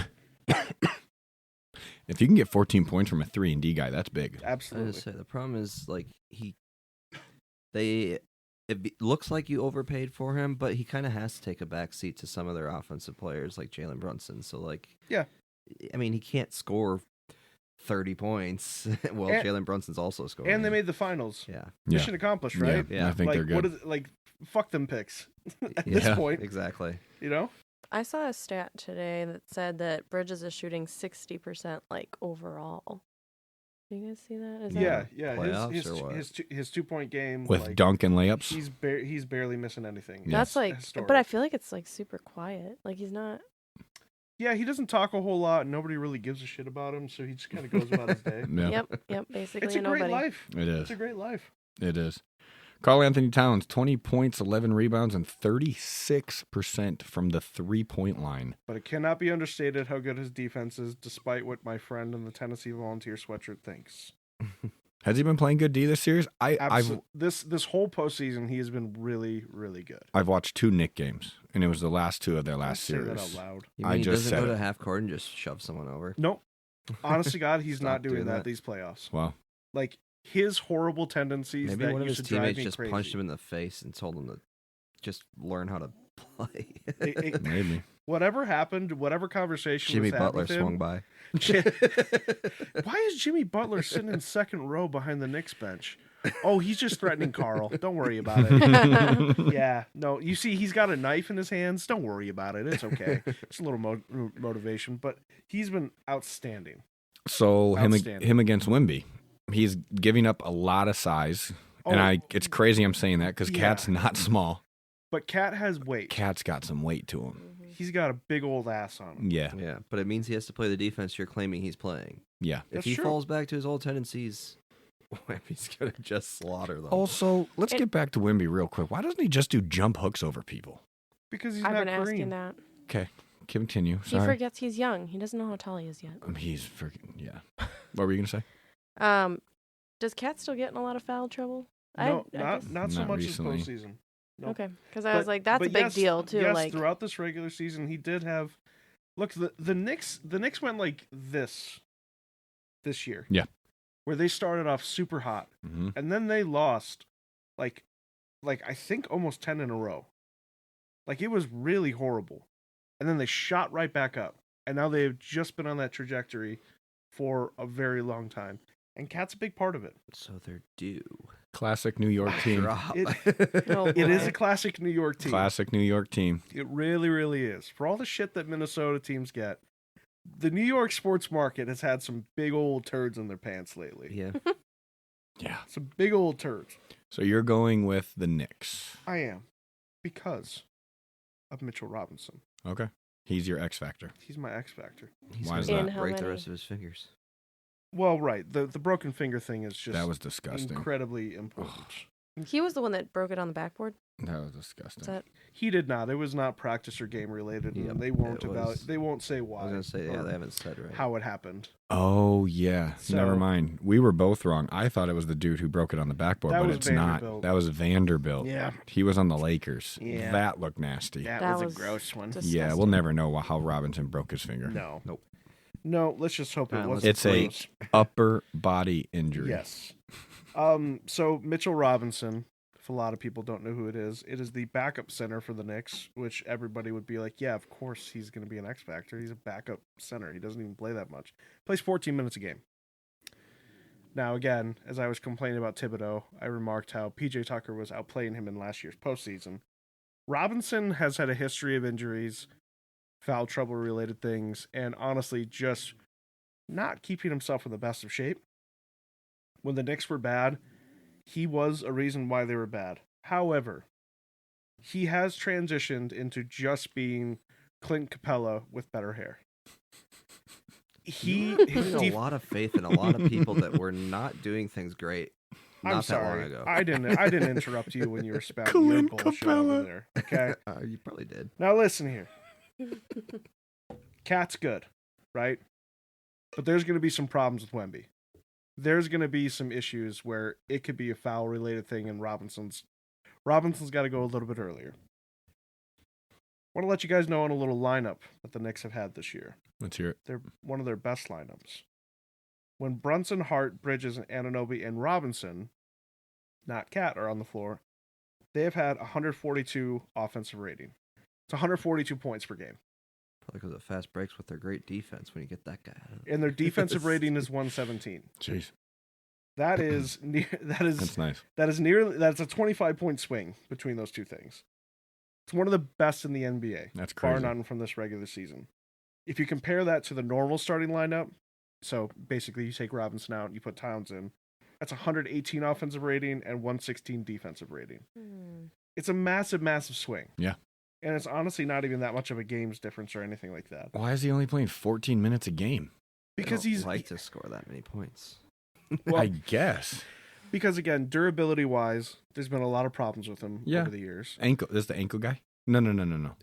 if you can get 14 points from a 3-and-D guy, that's big. I absolutely. just say the problem is like it looks like you overpaid for him, but he kind of has to take a back seat to some of their offensive players like Jalen Brunson. So like, Yeah. I mean, he can't score 30 points. Well, And- Jalen Brunson's also scoring. And they made the finals. yeah, Mission accomplished, right? Yeah, I think Like, they're good. what is like? Fuck them picks at this Yeah. point. exactly. You know. I saw a stat today that said that Bridges is shooting 60% like overall. Do you guys see that? Is Yeah, that yeah. Playoffs or what? His 2-point game With like, dunk and layups. he's barely missing anything. Yeah. That's It's like, historic. but I feel like it's like super quiet. Like he's not. Yeah, he doesn't talk a whole lot. Nobody really gives a shit about him, so he just kind of goes about his day. Yeah, Yep. Basically, It's a great nobody. life. it is. It's a great life. It is. Karl Anthony Towns, 20 points, 11 rebounds, and 36% from the 3-point line. But it cannot be understated how good his defense is, despite what my friend in the Tennessee Volunteer sweatshirt thinks. Has he been playing good D this series? This whole postseason, he has been really, really good. I've watched 2 Knicks games, and it was the last 2 of their last Don't say that series. out loud. You I mean he just doesn't said go to it. half court and just shove someone over? Nope. Honest to God, he's Stop not doing doing that that. these playoffs. Wow. Like, his horrible tendencies Maybe that one of used his to drive teammates me just crazy. punched him in the face and told him to just learn how to play. Maybe. Whatever happened, whatever conversation Jimmy was had Butler with him, swung by. Why is Jimmy Butler sitting in second row behind the Knicks bench? Oh, he's just threatening Carl. Don't worry about it. Yeah, no, you see, he's got a knife in his hands. Don't worry about it. It's okay. It's a little motivation, but he's been outstanding. So Outstanding. him against Wemby, he's giving up a lot of size, and Oh, it's crazy I'm saying that because yeah. Cat's not small. But Cat has weight. Cat's got some weight to him. He's got a big old ass on him. Yeah, Yeah, but it means he has to play the defense you're claiming he's playing. yeah. If That's he true. falls back to his old tendencies, he's gonna just slaughter them. Also, let's get back to Wemby real quick. Why doesn't he just do jump hooks over people? Because he's I've not been asking green. that. Okay, continue. He Sorry. forgets he's young. He doesn't know how tall he is yet. He's freaking, yeah. What were you going to say? Does Cat still get in a lot of foul trouble? No, I not guess- so Not much recently. this postseason. Nope. Okay, because I was like, that's a but big yes, deal too. Yes, Like, throughout this regular season, he did have. Look, the Knicks went like this year. Yeah. Where they started off super hot, Mm-hmm. and then they lost, like I think almost 10 in a row. Like, it was really horrible, and then they shot right back up, and now they've just been on that trajectory for a very long time. And Cat's a big part of it. So they're due. Classic New York team. Drop. Oh, It is boy. a classic New York team. Classic New York team. It really, really is. For all the shit that Minnesota teams get, the New York sports market has had some big old turds in their pants lately. Yeah. Yeah. Some big old turds. So you're going with the Knicks. I am. Because of Mitchell Robinson. Okay. He's your X factor. He's my X factor. He's Why is gonna that? In how break the many? rest of his fingers. Well, right. The broken finger thing is just That was disgusting. incredibly important. He was the one that broke it on the backboard. That was disgusting. Is that He did not. It was not practice or game related. Yep, And they won't it was- They won't say I why. was gonna say, yeah, or they haven't said right. how it happened. Oh yeah, So- never mind. We were both wrong. I thought it was the dude who broke it on the backboard, That but was it's not. Vanderbilt. That was Vanderbilt. Yeah. He was on the Lakers. Yeah. That looked nasty. That, That was was a gross one. just- Yeah, we'll disgusting. never know how Robinson broke his finger. No. Nope. No, let's just hope it Alright, wasn't It's a gross. upper body injury. Yes. So Mitchell Robinson, if a lot of people don't know who it is the backup center for the Knicks, which everybody would be like, yeah, of course he's going to be an X factor. He's a backup center. He doesn't even play that much. Plays 14 minutes a game. Now, again, as I was complaining about Thibodeau, I remarked how PJ Tucker was outplaying him in last year's postseason. Robinson has had a history of injuries, foul trouble related things, and honestly just not keeping himself in the best of shape. When the Knicks were bad, he was a reason why they were bad. However, he has transitioned into just being Clint Capella with better hair. He Putting a lot of faith in a lot of people that were not doing things great not I'm that sorry. long ago. I didn't interrupt you when you were spouting your Clint bullshit Capella. over there. Okay. You probably did. Now listen here. Cat's good, right? But there's going to be some problems with Wemby. There's going to be some issues where it could be a foul related thing, and Robinson's got to go a little bit earlier. I want to let you guys know on a little lineup that the Knicks have had this year. Let's hear it. They're one of their best lineups. When Brunson, Hart, Bridges, Anunoby, and Robinson, not Cat, are on the floor, they have had 142 offensive rating. It's 142 points per game. Probably because of fast breaks with their great defense when you get that guy out of And their defensive rating is 117. Jeez, That is that's nice. that's a 25-point swing between those two things. It's one of the best in the NBA, That's bar crazy. none from this regular season. If you compare that to the normal starting lineup, so basically you take Robinson out and you put Towns in, that's 118 offensive rating and 116 defensive rating. It's a massive, massive swing. Yeah. And it's honestly not even that much of a game's difference or anything like that. Why is he only playing 14 minutes a game? Because he's like to score that many points. well, I guess. because again, durability wise, there's been a lot of problems with him Yeah. over the years. Ankle. This is the ankle guy? No.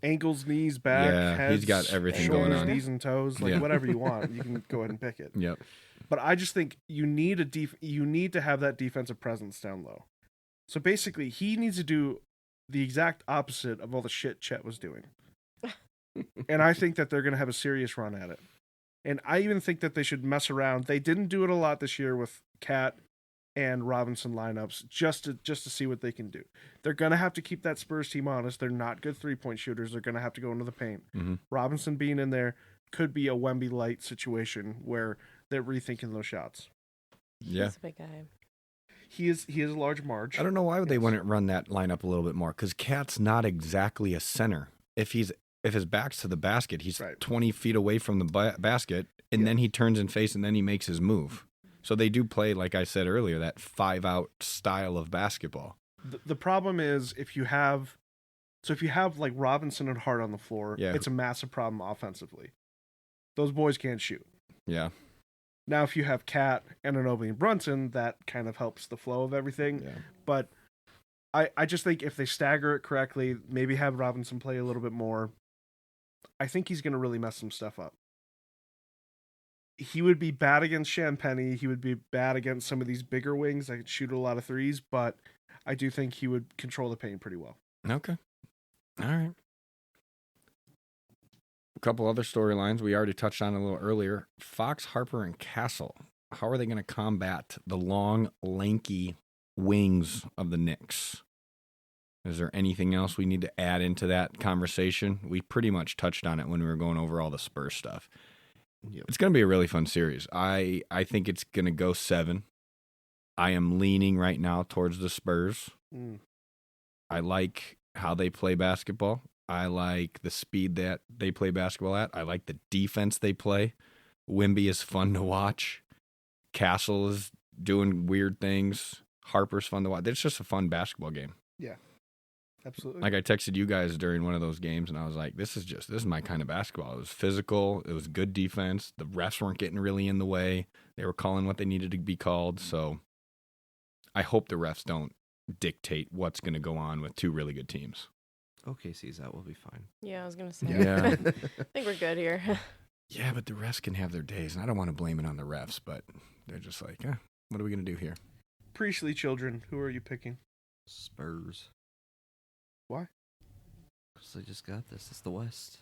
Ankles, knees, back, Yeah, heads, he's got everything shoulders, going on. knees and toes, like Yeah. whatever you want, you can go ahead and pick it. Yep. But I just think you need you need to have that defensive presence down low. So basically, he needs to do the exact opposite of all the shit Chet was doing. And I think that they're going to have a serious run at it. And I even think that they should mess around. They didn't do it a lot this year with Cat and Robinson lineups just to see what they can do. They're going to have to keep that Spurs team honest. They're not good three-point shooters. They're going to have to go into the paint. Mm-hmm. Robinson being in there could be a Wemby light situation where they're rethinking those shots. Yeah. He's a big guy. He is a large marge. I don't know why they Yes. wouldn't run that lineup a little bit more, because Cat's not exactly a center. If his back's to the basket, he's Right. 20 feet away from the basket, and Yeah. then he turns and face, and then he makes his move. So they do play, like I said earlier, that 5-out style of basketball. The problem is if you have like Robinson and Hart on the floor, Yeah. it's a massive problem offensively. Those boys can't shoot. Yeah. Now, if you have Cat, Anunoby, and Brunson, that kind of helps the flow of everything. Yeah. But I just think if they stagger it correctly, maybe have Robinson play a little bit more, I think he's going to really mess some stuff up. He would be bad against Champagny. He would be bad against some of these bigger wings that could shoot a lot of threes, but I do think he would control the paint pretty well. Okay. All right. A couple other storylines we already touched on a little earlier. Fox, Harper, and Castle. How are they going to combat the long, lanky wings of the Knicks? Is there anything else we need to add into that conversation? We pretty much touched on it when we were going over all the Spurs stuff. Yep. It's going to be a really fun series. I think it's going to go 7. I am leaning right now towards the Spurs. Mm. I like how they play basketball. I like the speed that they play basketball at. I like the defense they play. Wemby is fun to watch. Castle is doing weird things. Harper's fun to watch. It's just a fun basketball game. Absolutely. Like I texted you guys during one of those games, and I was like, this is my kind of basketball. It was physical. It was good defense. The refs weren't getting really in the way. They were calling what they needed to be called. So I hope the refs don't dictate what's going to go on with two really good teams. OKC's out. We'll be fine. Yeah, I was gonna say. Yeah. I think we're good here. Yeah, but the refs can have their days, and I don't want to blame it on the refs, but they're just like, what are we going to do here? Priestley children, who are you picking? Spurs. Why? Because they just got this. It's the West.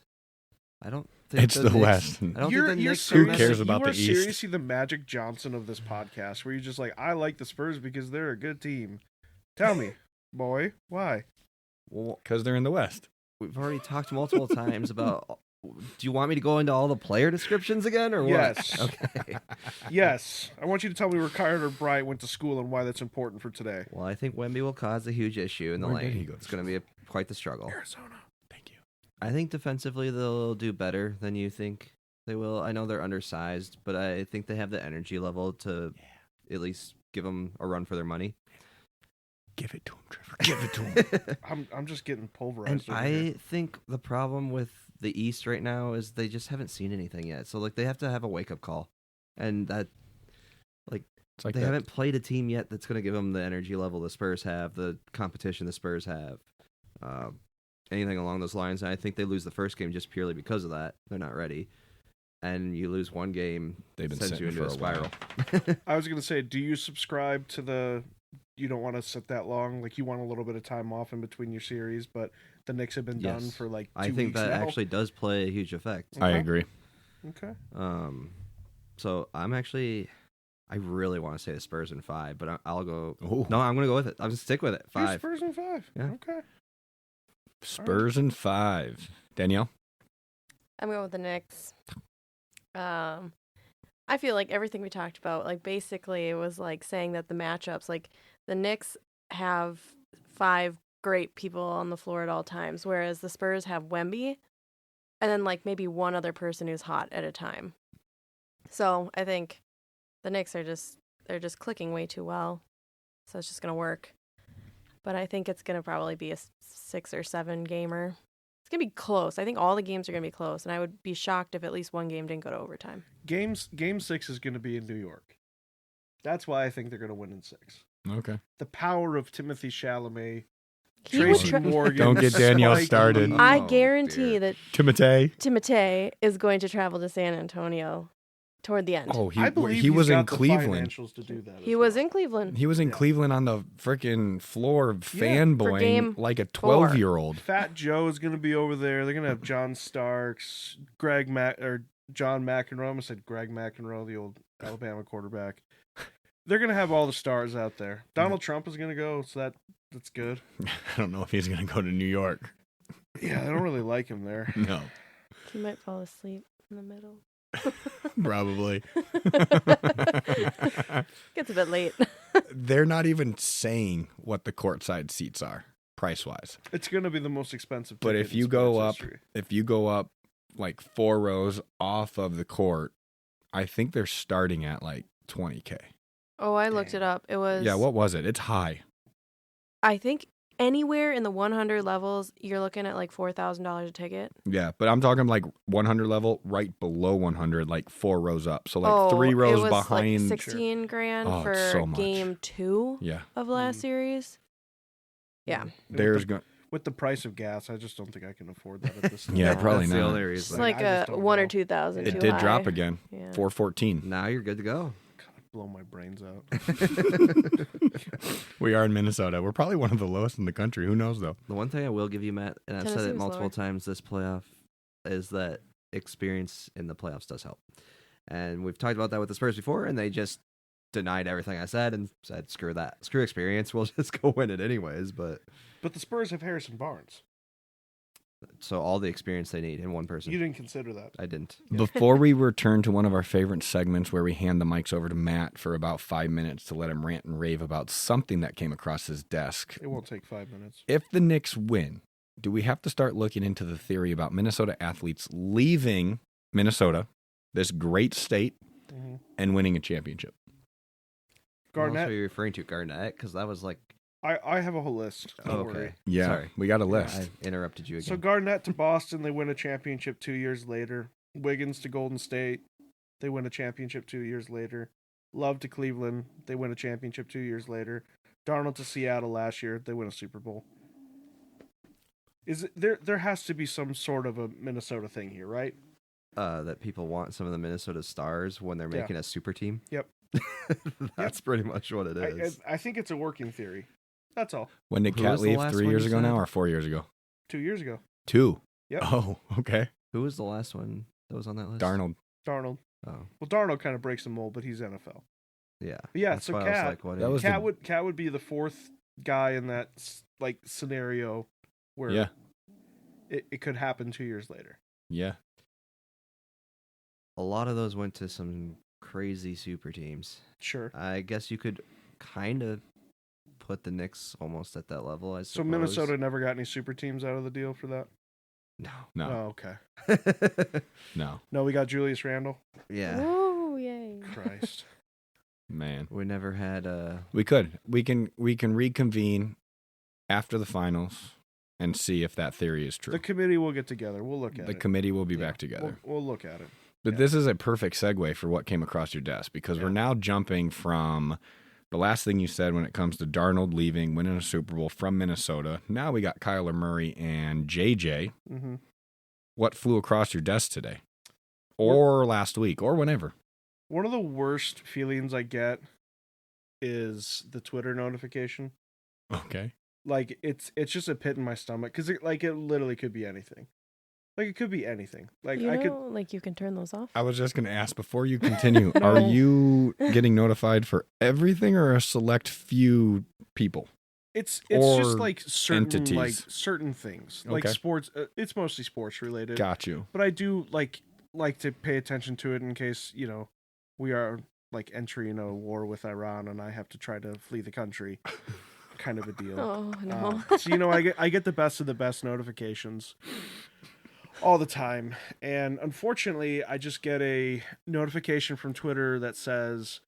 I don't think It's the Knicks- West. I don't You're think the Knicks are Who seriously- cares about you are the East? seriously the Magic Johnson of this podcast, where you're just like, I like the Spurs because they're a good team. Tell me, boy, why? Well, Because they're in the West. we've already talked multiple times about. Do you want me to go into all the player descriptions again, or what? Yes. Okay. Yes, I want you to tell me where Carter Bryant went to school and why that's important for today. Well, I think Wemby will cause a huge issue in the Where did lane. he go to It's going to be quite the struggle. Arizona. Thank you. I think defensively they'll do better than you think they will. I know they're undersized, but I think they have the energy level to at least give them a run for their money. Give it to him, Trevor. Give it to him. I'm just getting And pulverized. over I here. think the problem with the East right now is they just haven't seen anything yet. So like they have to have a wake up call, and that It's like they that. haven't played a team yet that's going to give them the energy level the Spurs have, the competition the Spurs have, anything along those lines. And I think they lose the first game just purely because of that. They're not ready, and you lose one game, They've been sends you sitting into for a a while. spiral. I was gonna say, do you subscribe to the? You don't want to sit that long. Like you want a little bit of time off in between your series, but the Knicks have been done Yes. for like 2 I think weeks that now. actually does play a huge effect. I Okay. agree. Okay. So I really want to say the Spurs in 5, but I'll go. Ooh. No, I'm going to go with it. I'm going to stick with it. You're 5. Spurs in 5. Yeah. Okay. Spurs in 5. Danielle? I'm going with the Knicks. I feel like everything we talked about, like basically it was like saying that the matchups, like the Knicks have 5 great people on the floor at all times, whereas the Spurs have Wemby and then like maybe one other person who's hot at a time. So I think the Knicks they're just clicking way too well. So it's just going to work. But I think it's going to probably be a 6 or 7 gamer. It's going to be close. I think all the games are going to be close, and I would be shocked if at least one game didn't go to overtime. Game 6 is going to be in New York. That's why I think they're going to win in 6. Okay. The power of Timothy Chalamet, He would Tracy try- Morgan. Don't get Danielle Spike started. Lee. I Oh, guarantee dear. that Timotei. Timotei is going to travel to San Antonio toward the end. Oh, I believe he was he's in got the Cleveland. financials to do that. He as was well. in Cleveland. He was in Yeah. Cleveland on the freaking floor For fanboying game like a 4. 12-year-old. Fat Joe is going to be over there. They're going to have John Starks, John McEnroe. I almost said Greg McEnroe, the old Alabama quarterback. They're going to have all the stars out there. Donald Trump is going to go, so that's good. I don't know if he's going to go to New York. Yeah, I don't really like him there. No, He might fall asleep in the middle. probably. Gets a bit late. They're not even saying what the courtside seats are, price-wise. It's going to be the most expensive. But ticket if in you go sports up, history. if you go up like 4 rows off of the court, I think they're starting at like $20K. Oh, I looked it up. It was. Yeah, what was it? It's high. I think anywhere in the 100 levels, you're looking at like $4,000 a ticket. Yeah, but I'm talking like 100 level, right below 100, like 4 rows up. So like oh, 3 rows it was behind. like 16 grand Oh, for it's so much. game 2 Yeah, of last Mhm. series. Yeah. And there's with the, going. with the price of gas, I just don't think I can afford that at this time. Yeah, Yeah. probably That's the not. only It's reason. Like, like I a just don't 1 or know. 2,000 It too did drop high. again. Yeah. 414. Now you're good to go. Blow my brains out. We are in Minnesota. We're probably one of the lowest in the country. Who knows though? The one thing I will give you, Matt, and I've said Tennessee it was multiple lower. times this playoff, is that experience in the playoffs does help. And we've talked about that with the Spurs before, and they just denied everything I said and said, screw that. Screw experience. We'll just go win it anyways. But But the Spurs have Harrison Barnes. so all the experience they need in one person. You didn't consider that. I didn't. Before we return to one of our favorite segments where we hand the mics over to Matt for about 5 minutes to let him rant and rave about something that came across his desk. It won't take 5 minutes. If the Knicks win, do we have to start looking into the theory about Minnesota athletes leaving Minnesota, this great state, Mhm. and winning a championship? What else are Garnett, you referring to? Garnett? Because that was like, I have a whole list. Don't oh, okay. worry. Yeah, Sorry. we got a list. I interrupted you again. So Garnett to Boston, they win a championship 2 years later. Wiggins to Golden State, they win a championship 2 years later. Love to Cleveland, they win a championship 2 years later. Darnold to Seattle last year. They win a Super Bowl. Is it, there has to be some sort of a Minnesota thing here, right? That people want some of the Minnesota Stars when they're Yeah. making a super team. Yep. That's pretty much what it is. I think it's a working theory. That's all. When did Who Cat was the leave? last 3 one years you ago now said? or 4 years ago? 2 years ago. 2. Yep. Oh, okay. Who was the last one that was on that list? Darnold. Darnold. Oh, Well, Darnold kind of breaks the mold, but he's NFL. yeah. But yeah, That's so why I was Cat- like, what That was Cat the- would be the fourth guy in that like scenario where Yeah. it could happen 2 years later. Yeah. a lot of those went to some crazy super teams. Sure. I guess you could kind of put the Knicks almost at that level. I So suppose. Minnesota never got any super teams out of the deal for that? No. No. Oh, okay. No. No, we got Julius Randle. Yeah. Woo, yay. Christ. Man. We never had We could. We can reconvene after the finals and see if that theory is true. The committee will get together. We'll look at The it. committee will be Yeah. back together. We'll look at it. But Yeah. this is a perfect segue for what came across your desk because we're Yeah. now jumping from the last thing you said when it comes to Darnold leaving, winning a Super Bowl from Minnesota. Now we got Kyler Murray and JJ. Mm-hmm. What flew across your desk today? Or last week or whenever? One of the worst feelings I get is the Twitter notification. Okay. Like it's just a pit in my stomach because it literally could be anything. Like it could be anything. Like You I know, could. like you can turn those off. I was just going to ask before you continue, No. are you getting notified for everything or a select few people? It's or just like certain like entities. certain things like Okay. sports. It's mostly sports related. Got you. But I do like to pay attention to it in case we are like entering a war with Iran and I have to try to flee the country, kind of a deal. Oh no. So I get the best of the best notifications all the time, and unfortunately, I just get a notification from Twitter that says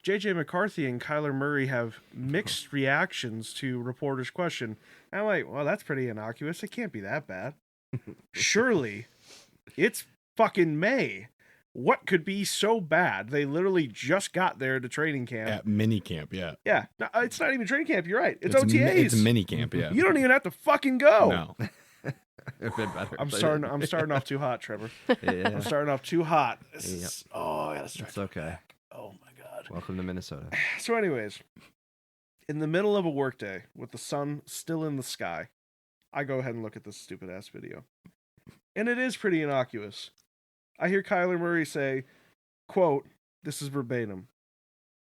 JJ McCarthy and Kyler Murray have mixed reactions to reporter's question. And I'm like, well, that's pretty innocuous. It can't be that bad. Surely, it's fucking May. What could be so bad? They literally just got there to training camp. At mini camp, yeah. Yeah, no, it's not even training camp. You're right. It's OTAs. It's mini camp, yeah. You don't even have to fucking go. No. It'd been better. I'm but- starting off too hot, Trevor. Yeah. I'm starting off too hot. This Yep. is- oh, I gotta stretch It's my okay. back. Oh my god. Welcome to Minnesota. So, anyways, in the middle of a workday with the sun still in the sky, I go ahead and look at this stupid ass video, and it is pretty innocuous. I hear Kyler Murray say, "Quote: This is verbatim.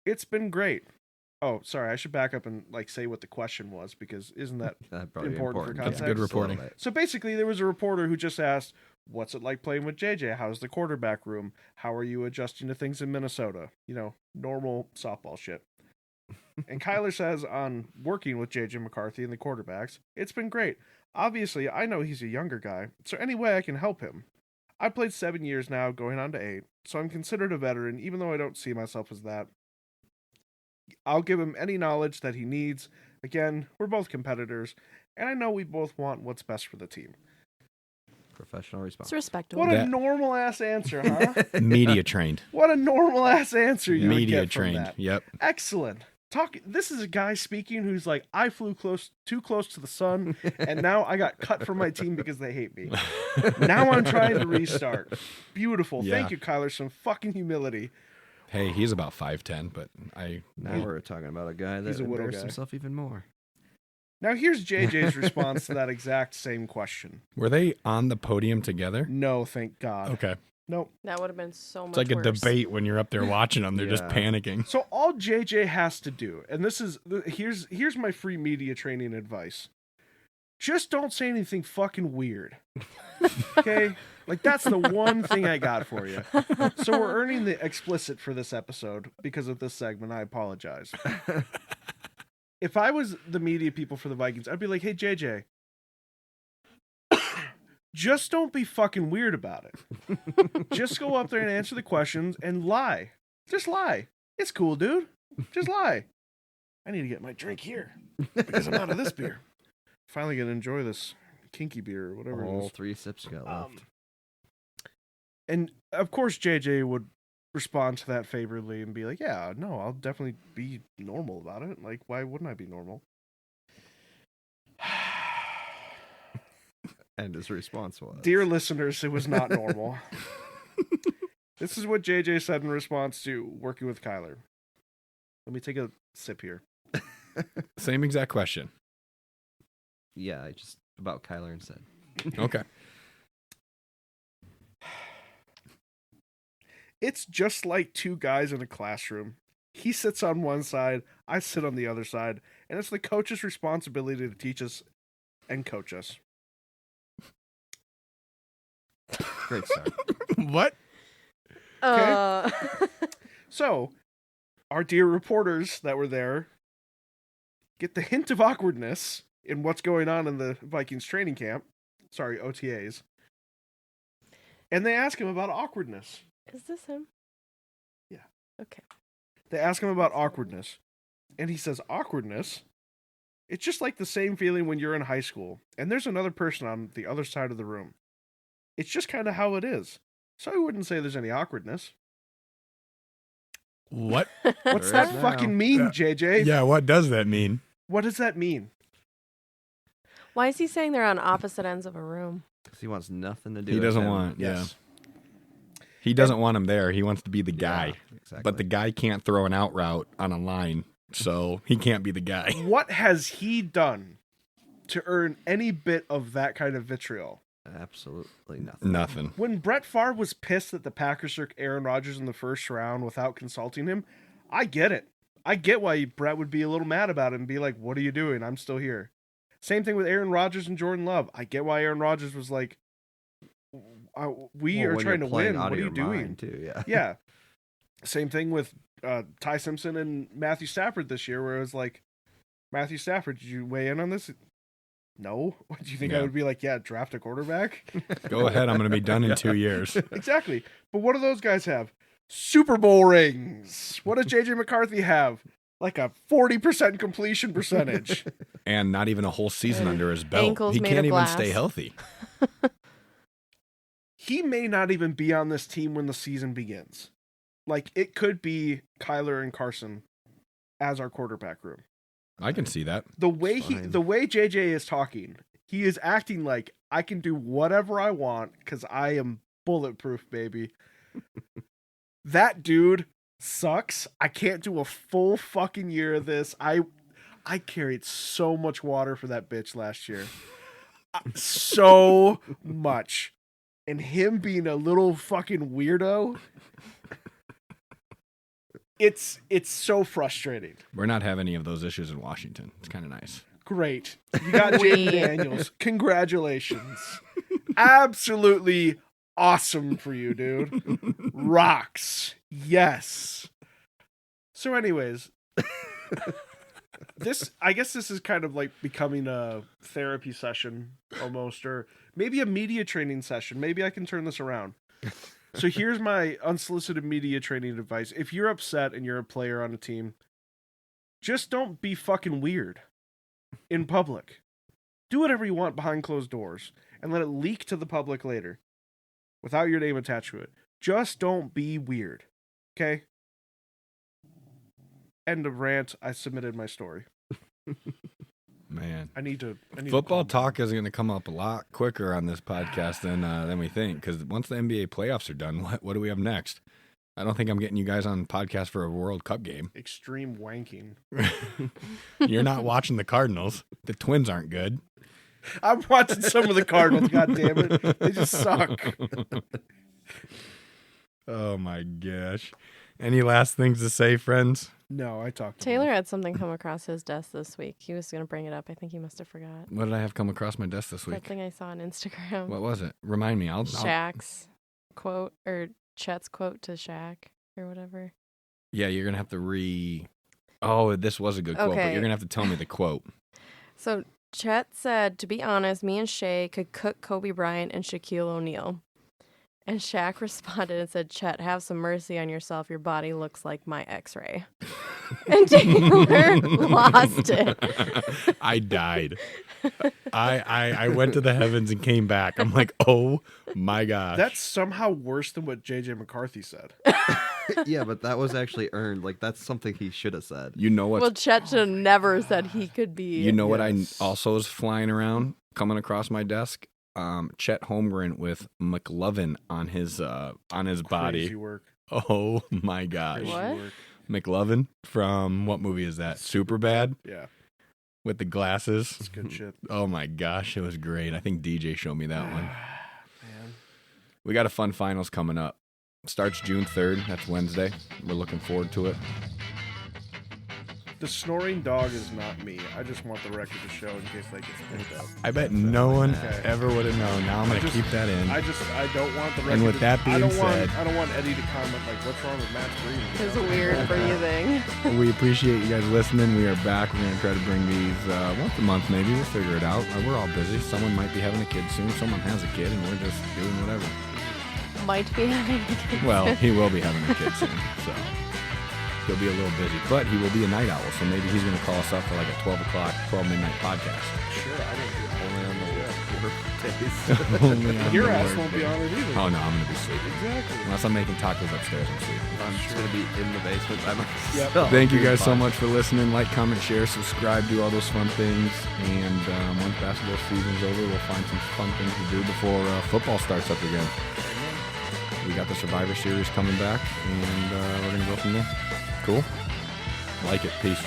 It's been great." Oh, sorry. I should back up and say what the question was because isn't that That'd probably be Important for That's context. good reporting. so? Basically, there was a reporter who just asked, "What's it like playing with JJ? How's the quarterback room? How are you adjusting to things in Minnesota?" Normal softball shit. And Kyler says on working with JJ McCarthy and the quarterbacks, "It's been great. Obviously, I know he's a younger guy, so any way I can help him. I played 7 years now, going on to 8, so I'm considered a veteran, even though I don't see myself as that. I'll give him any knowledge that he needs. Again, we're both competitors, and I know we both want what's best for the team." Professional response. It's respectable. What a That- normal ass answer, huh? Media trained. What a normal ass answer you would Media get from trained. that. Yep. Excellent. This is a guy speaking who's like, I flew too close to the sun, and now I got cut from my team because they hate me. Now I'm trying to restart. Beautiful. Yeah. Thank you, Kyler. Some fucking humility. Hey, he's about 5'10", but Now we're talking about a guy that He's a widow embarrassed guy. himself even more. Now here's JJ's response to that exact same question. were they on the podium together? No, thank God. Okay. Nope. That would have been so much It's like a worse. debate when you're up there watching them. They're just Yeah. panicking. So all JJ has to do, and here's my free media training advice. Just don't say anything fucking weird. Okay? That's the one thing I got for you. So we're earning the explicit for this episode because of this segment. I apologize. If I was the media people for the Vikings, I'd be like, "Hey JJ, just don't be fucking weird about it. Just go up there and answer the questions and lie. Just lie. It's cool, dude. Just lie." I need to get my drink here because I'm out of this beer. Finally gonna enjoy this kinky beer or whatever it All is. 3 sips you got left. And of course JJ would respond to that favorably and be like, yeah, no, I'll definitely be normal about it. Like, why wouldn't I be normal? And his response was, Dear listeners, it was not normal. This is what JJ said in response to working with Kyler. Let me take a sip here. Same exact question. yeah, I just about Kyler and said, Okay. It's just like two guys in a classroom. He sits on one side, I sit on the other side, and it's the coach's responsibility to teach us and coach us. great start. What? So, our dear reporters that were there get the hint of awkwardness in what's going on in the Vikings training camp. Sorry, OTAs. And they ask him about awkwardness. Is this him? Yeah. Okay. They ask him about awkwardness. And he says, awkwardness? It's just like the same feeling when you're in high school and there's another person on the other side of the room. It's just kind of how it is. So I wouldn't say there's any awkwardness. What? What's There is that now. fucking mean, Yeah. JJ? Yeah, what does that mean? What does that mean? Why is he saying they're on opposite ends of a room? Because he wants nothing to do He with doesn't him. want, Yes. yeah. He doesn't want him there. He wants to be the guy. Yeah, exactly. But the guy can't throw an out route on a line, so he can't be the guy. What has he done to earn any bit of that kind of vitriol? Absolutely nothing. Nothing. When Brett Favre was pissed that the Packers took Aaron Rodgers in the first round without consulting him, I get it. I get why Brett would be a little mad about it and be like, what are you doing? I'm still here. Same thing with Aaron Rodgers and Jordan Love. I get why Aaron Rodgers was like, we Well, are when trying you're to playing win. out What of are you your doing? mind, too, yeah. Yeah. Same thing with Ty Simpson and Matthew Stafford this year, where it was like, Matthew Stafford, did you weigh in on this? No. Do you think I Yeah. would be like, yeah, draft a quarterback? Go ahead. I'm going to be done in 2 years. Exactly. But what do those guys have? Super Bowl rings. What does JJ McCarthy have? Like a 40% completion percentage. And not even a whole season under his belt. Ankles He made can't of even glass. stay healthy. He may not even be on this team when the season begins. Like, it could be Kyler and Carson as our quarterback room. I can see that. The way Fine. the way JJ is talking, he is acting like I can do whatever I want because I am bulletproof, baby. That dude sucks. I can't do a full fucking year of this. I carried so much water for that bitch last year. So much. And him being a little fucking weirdo. It's so frustrating. We're not having any of those issues in Washington. It's kind of nice. Great. You got We- Jaden Daniels. Congratulations. Absolutely awesome for you, dude. Rocks. Yes. So anyways, I guess this is kind of like becoming a therapy session almost, or maybe a media training session. Maybe I can turn this around. So here's my unsolicited media training advice. If you're upset and you're a player on a team, just don't be fucking weird in public. Do whatever you want behind closed doors and let it leak to the public later without your name attached to it. Just don't be weird. Okay? End of rant. I submitted my story. Man. I need to Football calm down. talk is going to come up a lot quicker on this podcast than we think. Because once the NBA playoffs are done, what do we have next? I don't think I'm getting you guys on podcast for a World Cup game. Extreme wanking. You're not watching the Cardinals. The Twins aren't good. I'm watching some of the Cardinals. God damn it, they just suck. Oh my gosh. Any last things to say, friends? No, I talked. Taylor had something come across his desk this week. He was going to bring it up. I think he must have forgot. What did I have come across my desk this That week? thing I saw on Instagram. What was it? Remind me. I'll Shaq's quote, or Chet's quote to Shaq, or whatever. Yeah, you're going to have to Oh, this was a good quote, but Okay. you're going to have to tell me the quote. So Chet said, to be honest, me and Shea could cook Kobe Bryant and Shaquille O'Neal. And Shaq responded and said, Chet, have some mercy on yourself. Your body looks like my x-ray. And Taylor lost it. I died. I went to the heavens and came back. I'm like, oh my gosh. That's somehow worse than what JJ McCarthy said. Yeah, but that was actually earned. Like, that's something he should have said. You know what? Well, Chet should have never said he could be. You know what I Yes. also is flying around, coming across my desk? Chet Holmgren with McLovin on his body. Crazy work. Oh my gosh. Crazy What? work. McLovin from what movie is that? Superbad Yeah, with the glasses. it's good shit. Oh my gosh, it was great. I think DJ showed me that one. Man. We got a fun finals coming up. Starts June 3rd. That's Wednesday. We're looking forward to it. The snoring dog is not me. I just want the record to show in case that gets picked up. I bet no one Okay. ever would have known. Now I'm going to Just- keep that in. I don't want the record. And with that I being don't said- want, I don't want Eddie to comment like, "What's wrong with Matt's breathing?" It's weird breathing. We appreciate you guys listening. We are back. We're going to try to bring these once a month maybe. We'll figure it out. We're all busy. Someone might be having a kid soon. Someone has a kid, and we're just doing whatever. Might be having a kid. Well, he will be having a kid soon, so he'll be a little busy. But he will be a night owl, so maybe he's going to call us up for like a 12 midnight podcast. Sure, I don't do it. Only on the work days. Only on Your the ass work won't be day. on it either. Oh, no, I'm going to be sleeping. Exactly. Unless I'm making tacos upstairs, I'm sleeping. I'm just going to be in the basement by myself. Yep. Thank you Doing guys so fine. much for listening. Like, comment, share, subscribe, do all those fun things. And once basketball season's over, we'll find some fun things to do before football starts up again. We got the Survivor Series coming back, and we're going to go from there. Cool? Like it. Peace.